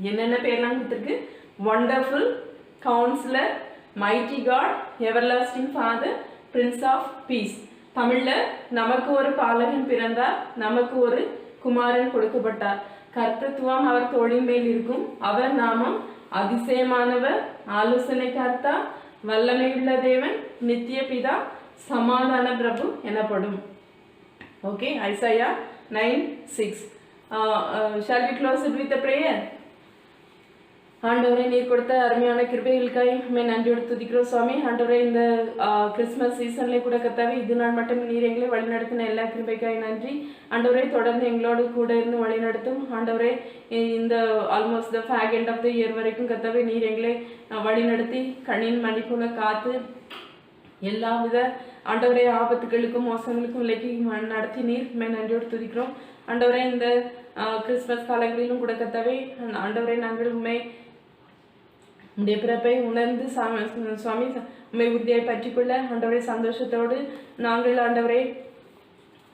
என்னென்ன பேர்லாம் கொடுத்துருக்கு, Wonderful Counselor, Mighty God, Everlasting Father, Prince of Peace. தமிழில் நமக்கு ஒரு பாலகன் பிறந்தார், நமக்கு ஒரு குமாரன் கொடுக்கப்பட்டார், கர்த்தத்துவம் அவர் தோளின் மேல் இருக்கும், அவர் நாமம் அதிசயமானவர், ஆலோசனை கர்த்தா, வல்லமையுள்ள தேவன், நித்திய பிதா, சமாதான பிரபு எனப்படும். Okay, Isaiah 9:6. Shall we close it with a prayer? ஆண்டவரே, நீர் கொடுத்த அருமையான கிருபைகளுக்காய் நன்றியோடு துதிக்கிறோம் சுவாமி. ஆண்டவரே, இந்த கிறிஸ்மஸ் சீசன்லேயே கூட கத்தாவே இது நாள் மட்டும் நீர் எங்களை வழிநடத்தின எல்லா கிருபைக்காய் நன்றி. ஆண்டவரே, தொடர்ந்து எங்களோடு கூட இருந்து வழிநடத்தும். ஆண்டவரே, இந்த almost the fag end of the year வரைக்கும் கத்தாவே நீர் எங்களை வழிநடத்தி கண்ணின் மணி போல காத்து எல்லா வித ஆண்டவரே ஆபத்துகளுக்கும் மோசங்களுக்கும் விலக்கி நடத்தி நீர் நன்றியோடு துதிக்கிறோம். ஆண்டவரே, இந்த கிறிஸ்மஸ் காலங்களிலும் கூட கத்தாவே ஆண்டவரே நாங்கள் உடைய பிறப்பை உணர்ந்து சுவாமி உண்மை உறுதியாய் பற்றிக்கொள்ள ஆண்டவரே சந்தோஷத்தோடு நாங்கள் ஆண்டவரே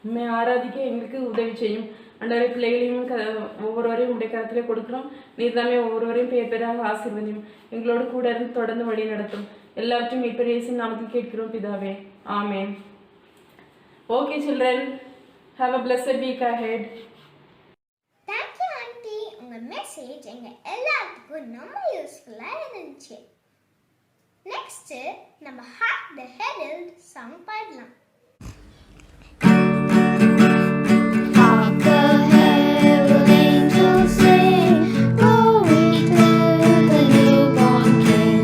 உண்மை ஆராதிக்க எங்களுக்கு உதவி செய்யும். ஆண்டவரே, பிள்ளைகளையும் ஒவ்வொருவரையும் உடைய கருத்திலே கொடுக்குறோம். நீர் தாமே ஒவ்வொருவரையும் பேர் பேராக ஆசீர்வதியும். எங்களோடு கூட இருந்து தொடர்ந்து வழி நடத்தும். எல்லாவற்றையும் மீட்பர் இயேசுவின் நாமத்தில் கேட்கிறோம் பிதாவே, ஆமென். Okay children, have a blessed week ahead. Thank you aunty, உங்க மெசேஜ் எங்க எல்லாத்துக்கும் ரொம்ப யூஸ்ஃபுல்லா இருந்துச்சு. நெக்ஸ்ட் நம்ம Hark the Herald சாங் பாடலாம். Hark the herald angels sing, glory to the newborn King.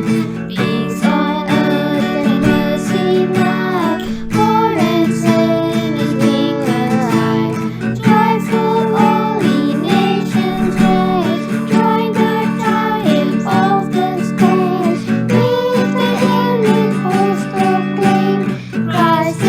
Peace on earth and mercy mild, poor and sinners meek and high. Joyful all ye nations rise, join the triumph of the skies. With the herald host proclaim, Christ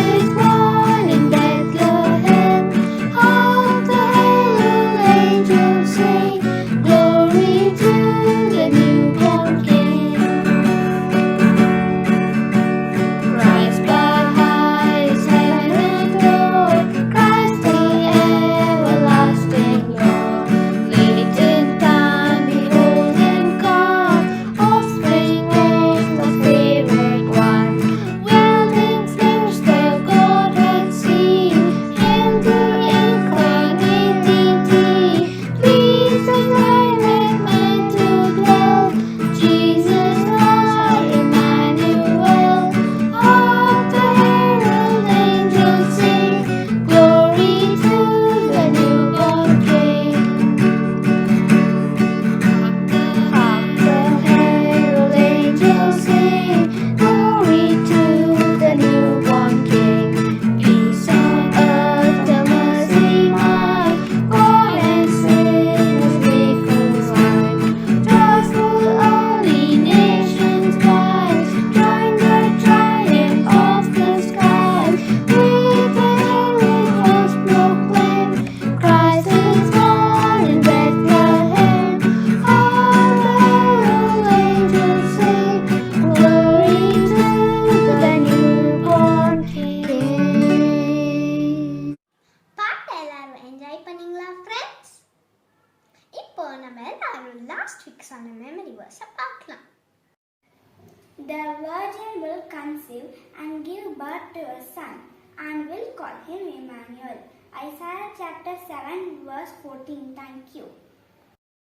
The virgin will conceive and give birth to a son and will call him Emmanuel. Isaiah chapter 7 verse 14. Thank you.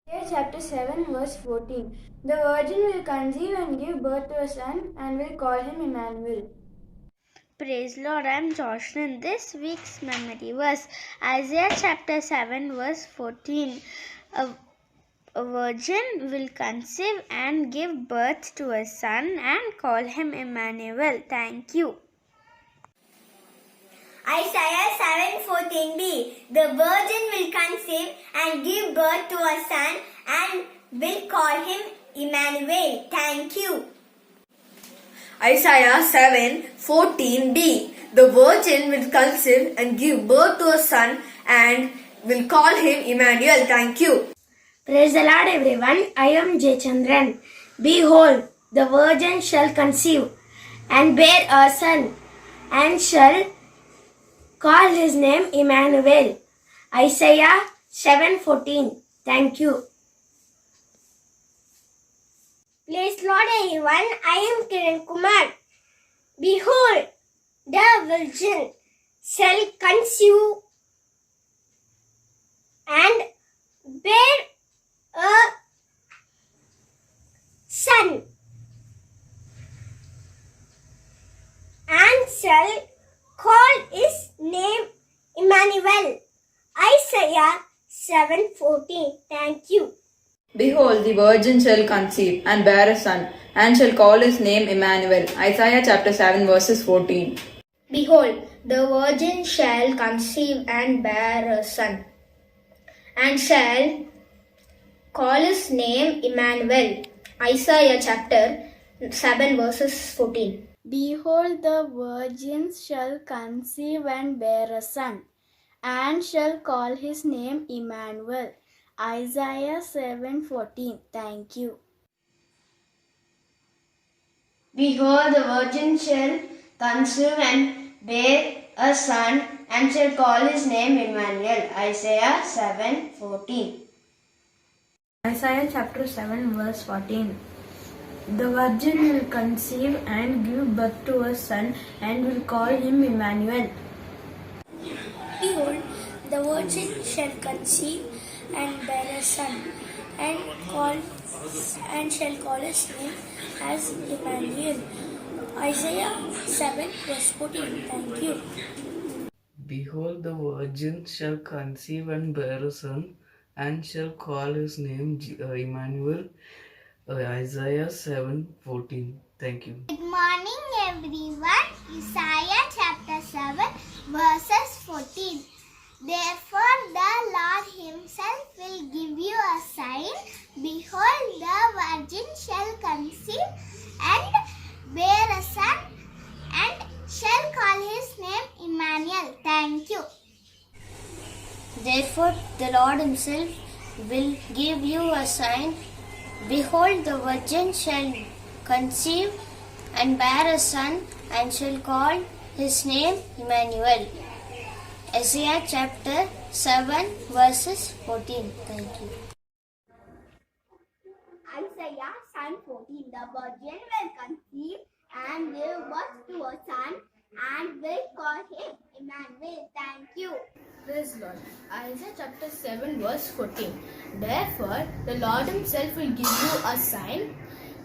Isaiah chapter 7 verse 14. The virgin will conceive and give birth to a son and will call him Emmanuel. Praise Lord, I am Joshlin. This week's memory verse, Isaiah chapter 7 verse 14. A virgin will conceive and give birth to a son and call him Emmanuel. Thank you. Isaiah 7:14b. The virgin will conceive and give birth to a son and will call him Emmanuel. Thank you. Isaiah 7:14b. The virgin will conceive and give birth to a son and will call him Emmanuel. Thank you. Praise the Lord, everyone. I am J. Chandran. Behold, the virgin shall conceive and bear a son and shall call his name Emmanuel. Isaiah 7:14. Thank you. Praise Lord, everyone. I am Kiran Kumar. Behold, the virgin shall conceive and bear a son and shall call his name Emmanuel. Isaiah 7:14. Thank you. Behold, the virgin shall conceive and bear a son, and shall call his name Emmanuel. Isaiah chapter 7 verses 14. Behold, the virgin shall conceive and bear a son, and shall call his name Emmanuel. Isaiah chapter 7 verses 14. Behold, the virgin shall conceive and bear a son, and shall call his name Emmanuel. Isaiah 7:14. Thank you. Behold, the virgin shall conceive and bear a son and shall call his name Emmanuel. Isaiah 7:14. Isaiah chapter 7 verse 14. The virgin will conceive and give birth to a son and will call him Emmanuel. Behold, the virgin shall conceive and bear a son, and shall call his name as Emmanuel. Isaiah 7 verse 14. Thank you. Behold, the virgin shall conceive and bear a son, and shall call his name Emmanuel. Isaiah 7:14. Thank you. Good morning, everyone. Isaiah chapter 7 verses 14. Therefore, the Lord himself will give you a sign. Behold, the virgin shall conceive and bear a son, and shall call his name Emmanuel. Thank you. Therefore, the Lord himself will give you a sign. Behold, the virgin shall conceive and bear a son, and shall call his name Emmanuel. Isaiah chapter 7 verses 14. Thank you. Isaiah 7:14. The virgin will conceive and give birth to a son, and will call him Emmanuel. Thank you. Praise Lord. Isaiah chapter 7 verse 14. Therefore, the Lord himself will give you a sign.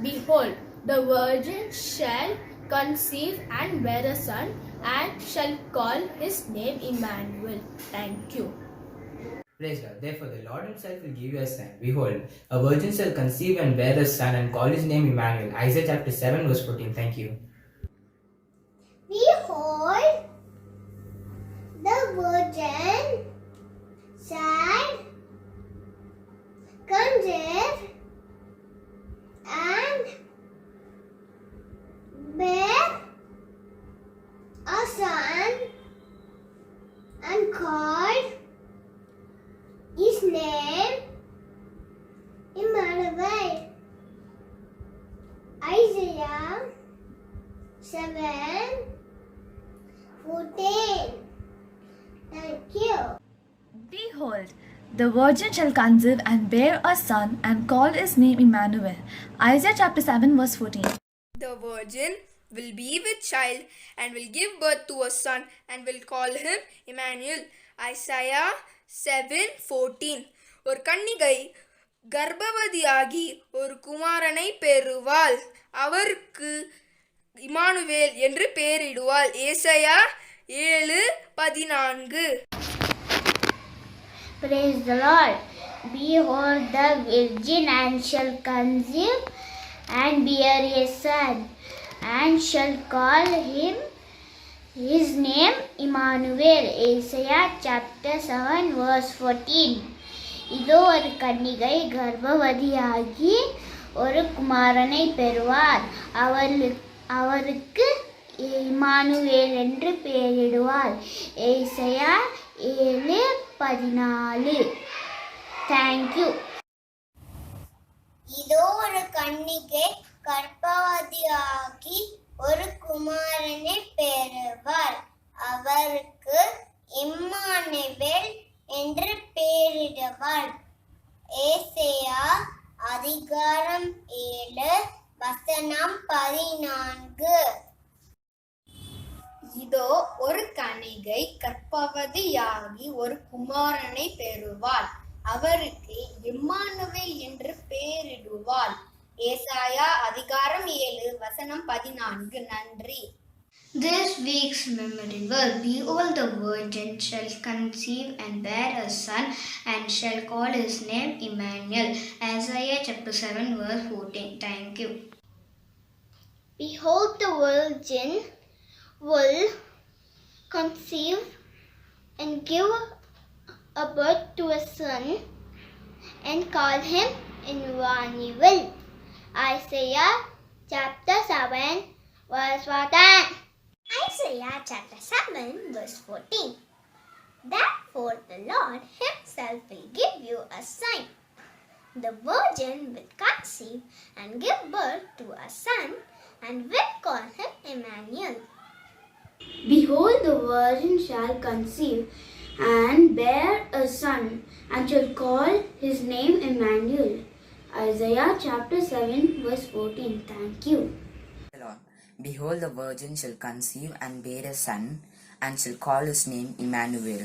Behold, the virgin shall conceive and bear a son, and shall call his name Emmanuel. Thank you. Praise God. Therefore, the Lord himself will give you a sign. Behold, a virgin shall conceive and bear a son, and call his name Emmanuel. Isaiah chapter 7 verse 14. Thank you. Behold, the virgin shall conceive and bear a son, and call his name Emmanuel. Isaiah 7:14. Thank you. Behold, the virgin shall conceive and bear a son and call his name Emmanuel. Isaiah chapter 7 verse 14. The virgin will be with child and will give birth to a son and will call him Emmanuel. Isaiah 7:14. ஒரு கன்னிகை கர்ப்பவதியாகி ஒரு குமாரனை பெறுவாள், அவருக்கு Emmanuel என்று பெயரிடுவாள். ஏசாயா 7:14. Praise the Lord. Behold, the virgin and shall conceive and bear a son, and shall call him his name Emmanuel. Isaiah chapter 7 verse 14. இதோ ஒரு கன்னிகை கர்ப்பவதியாகி ஒரு குமாரனை பெறுவார், அவருக்கு இமானுவேல் என்று பெயரிடுவார். ஏசாயா 7:14. Thank you. இதோ ஒரு கன்னிகை கர்ப்பவதியாகி ஒரு குமாரனை பெறுவார், அவருக்கு இம்மானுவேல் என்று பெயரிடுவார். ஏசாயா அதிகாரம் 7 வசனம் 14. இதோ ஒரு கன்னிகை கர்ப்பவதியாகி ஒரு குமாரனை பெறுவாள், அவருக்கு இம்மானுவேல் என்று பெயரிடுவாள். ஏசாயா அதிகாரம் 7 வசனம் 14. நன்றி. This week's memory verse: Behold, the virgin shall conceive and bear a son, and shall call his name Emmanuel. Isaiah chapter 7 verse 14. Thank you. Behold, the virgin will conceive and give a birth to a son and call him Emmanuel. Isaiah chapter 7 verse 14. Isaiah chapter 7 verse 14. Therefore the Lord himself will give you a sign. The virgin will conceive and give birth to a son and will call him Emmanuel. Behold, the virgin shall conceive and bear a son, and shall call his name Emmanuel. Isaiah chapter 7 verse 14. Thank you. Behold, the virgin shall conceive and bear a son, and shall call his name Emmanuel.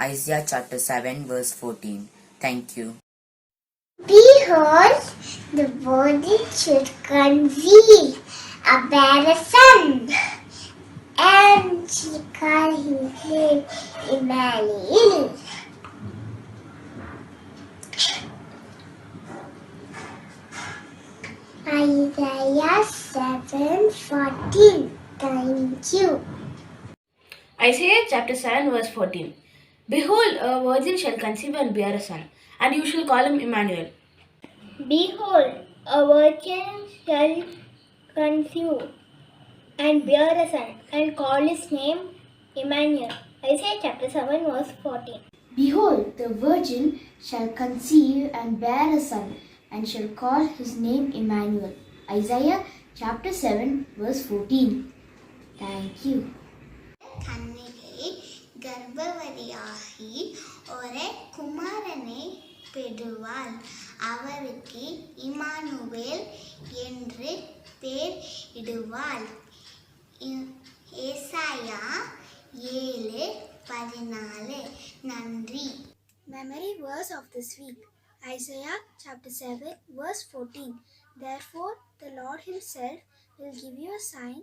Isaiah chapter 7 verse 14. Thank you. Behold, the virgin shall conceive and bear a son, and shall call his name Emmanuel. Isaiah 7:14. Thank you. Isaiah chapter 7 verse 14. Behold, a virgin shall conceive and bear a son, and you shall call him Emmanuel. Behold, a virgin shall conceive and bear a son, and call his name Emmanuel. Isaiah chapter 7 verse 14. Behold, the virgin shall conceive and bear a son, and shall call his name Emmanuel. Isaiah chapter 7 verse 14. Thank you. கன்னிகை கர்ப்பவதியாகி ஒரு குமாரனை பெறுவாள், அவருக்கு Emmanuel என்று பெயர் இடுவாள். ஏசாயா 7:14. நன்றி. Memory verse of this week: Isaiah chapter 7 verse 14. Therefore the Lord himself will give you a sign.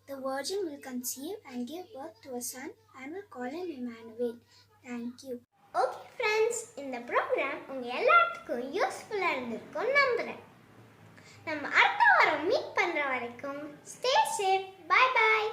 The virgin will conceive and give birth to a son and will call him Emmanuel. Thank you. Okay friends, இந்த program உங்க எல்லாத்துக்கும் யூஸ்ஃபுல்லா இருந்திருக்கும் நம்புறேன். நம்ம அடுத்த வாரம் meet பண்ற வரைக்கும் stay safe. Bye bye.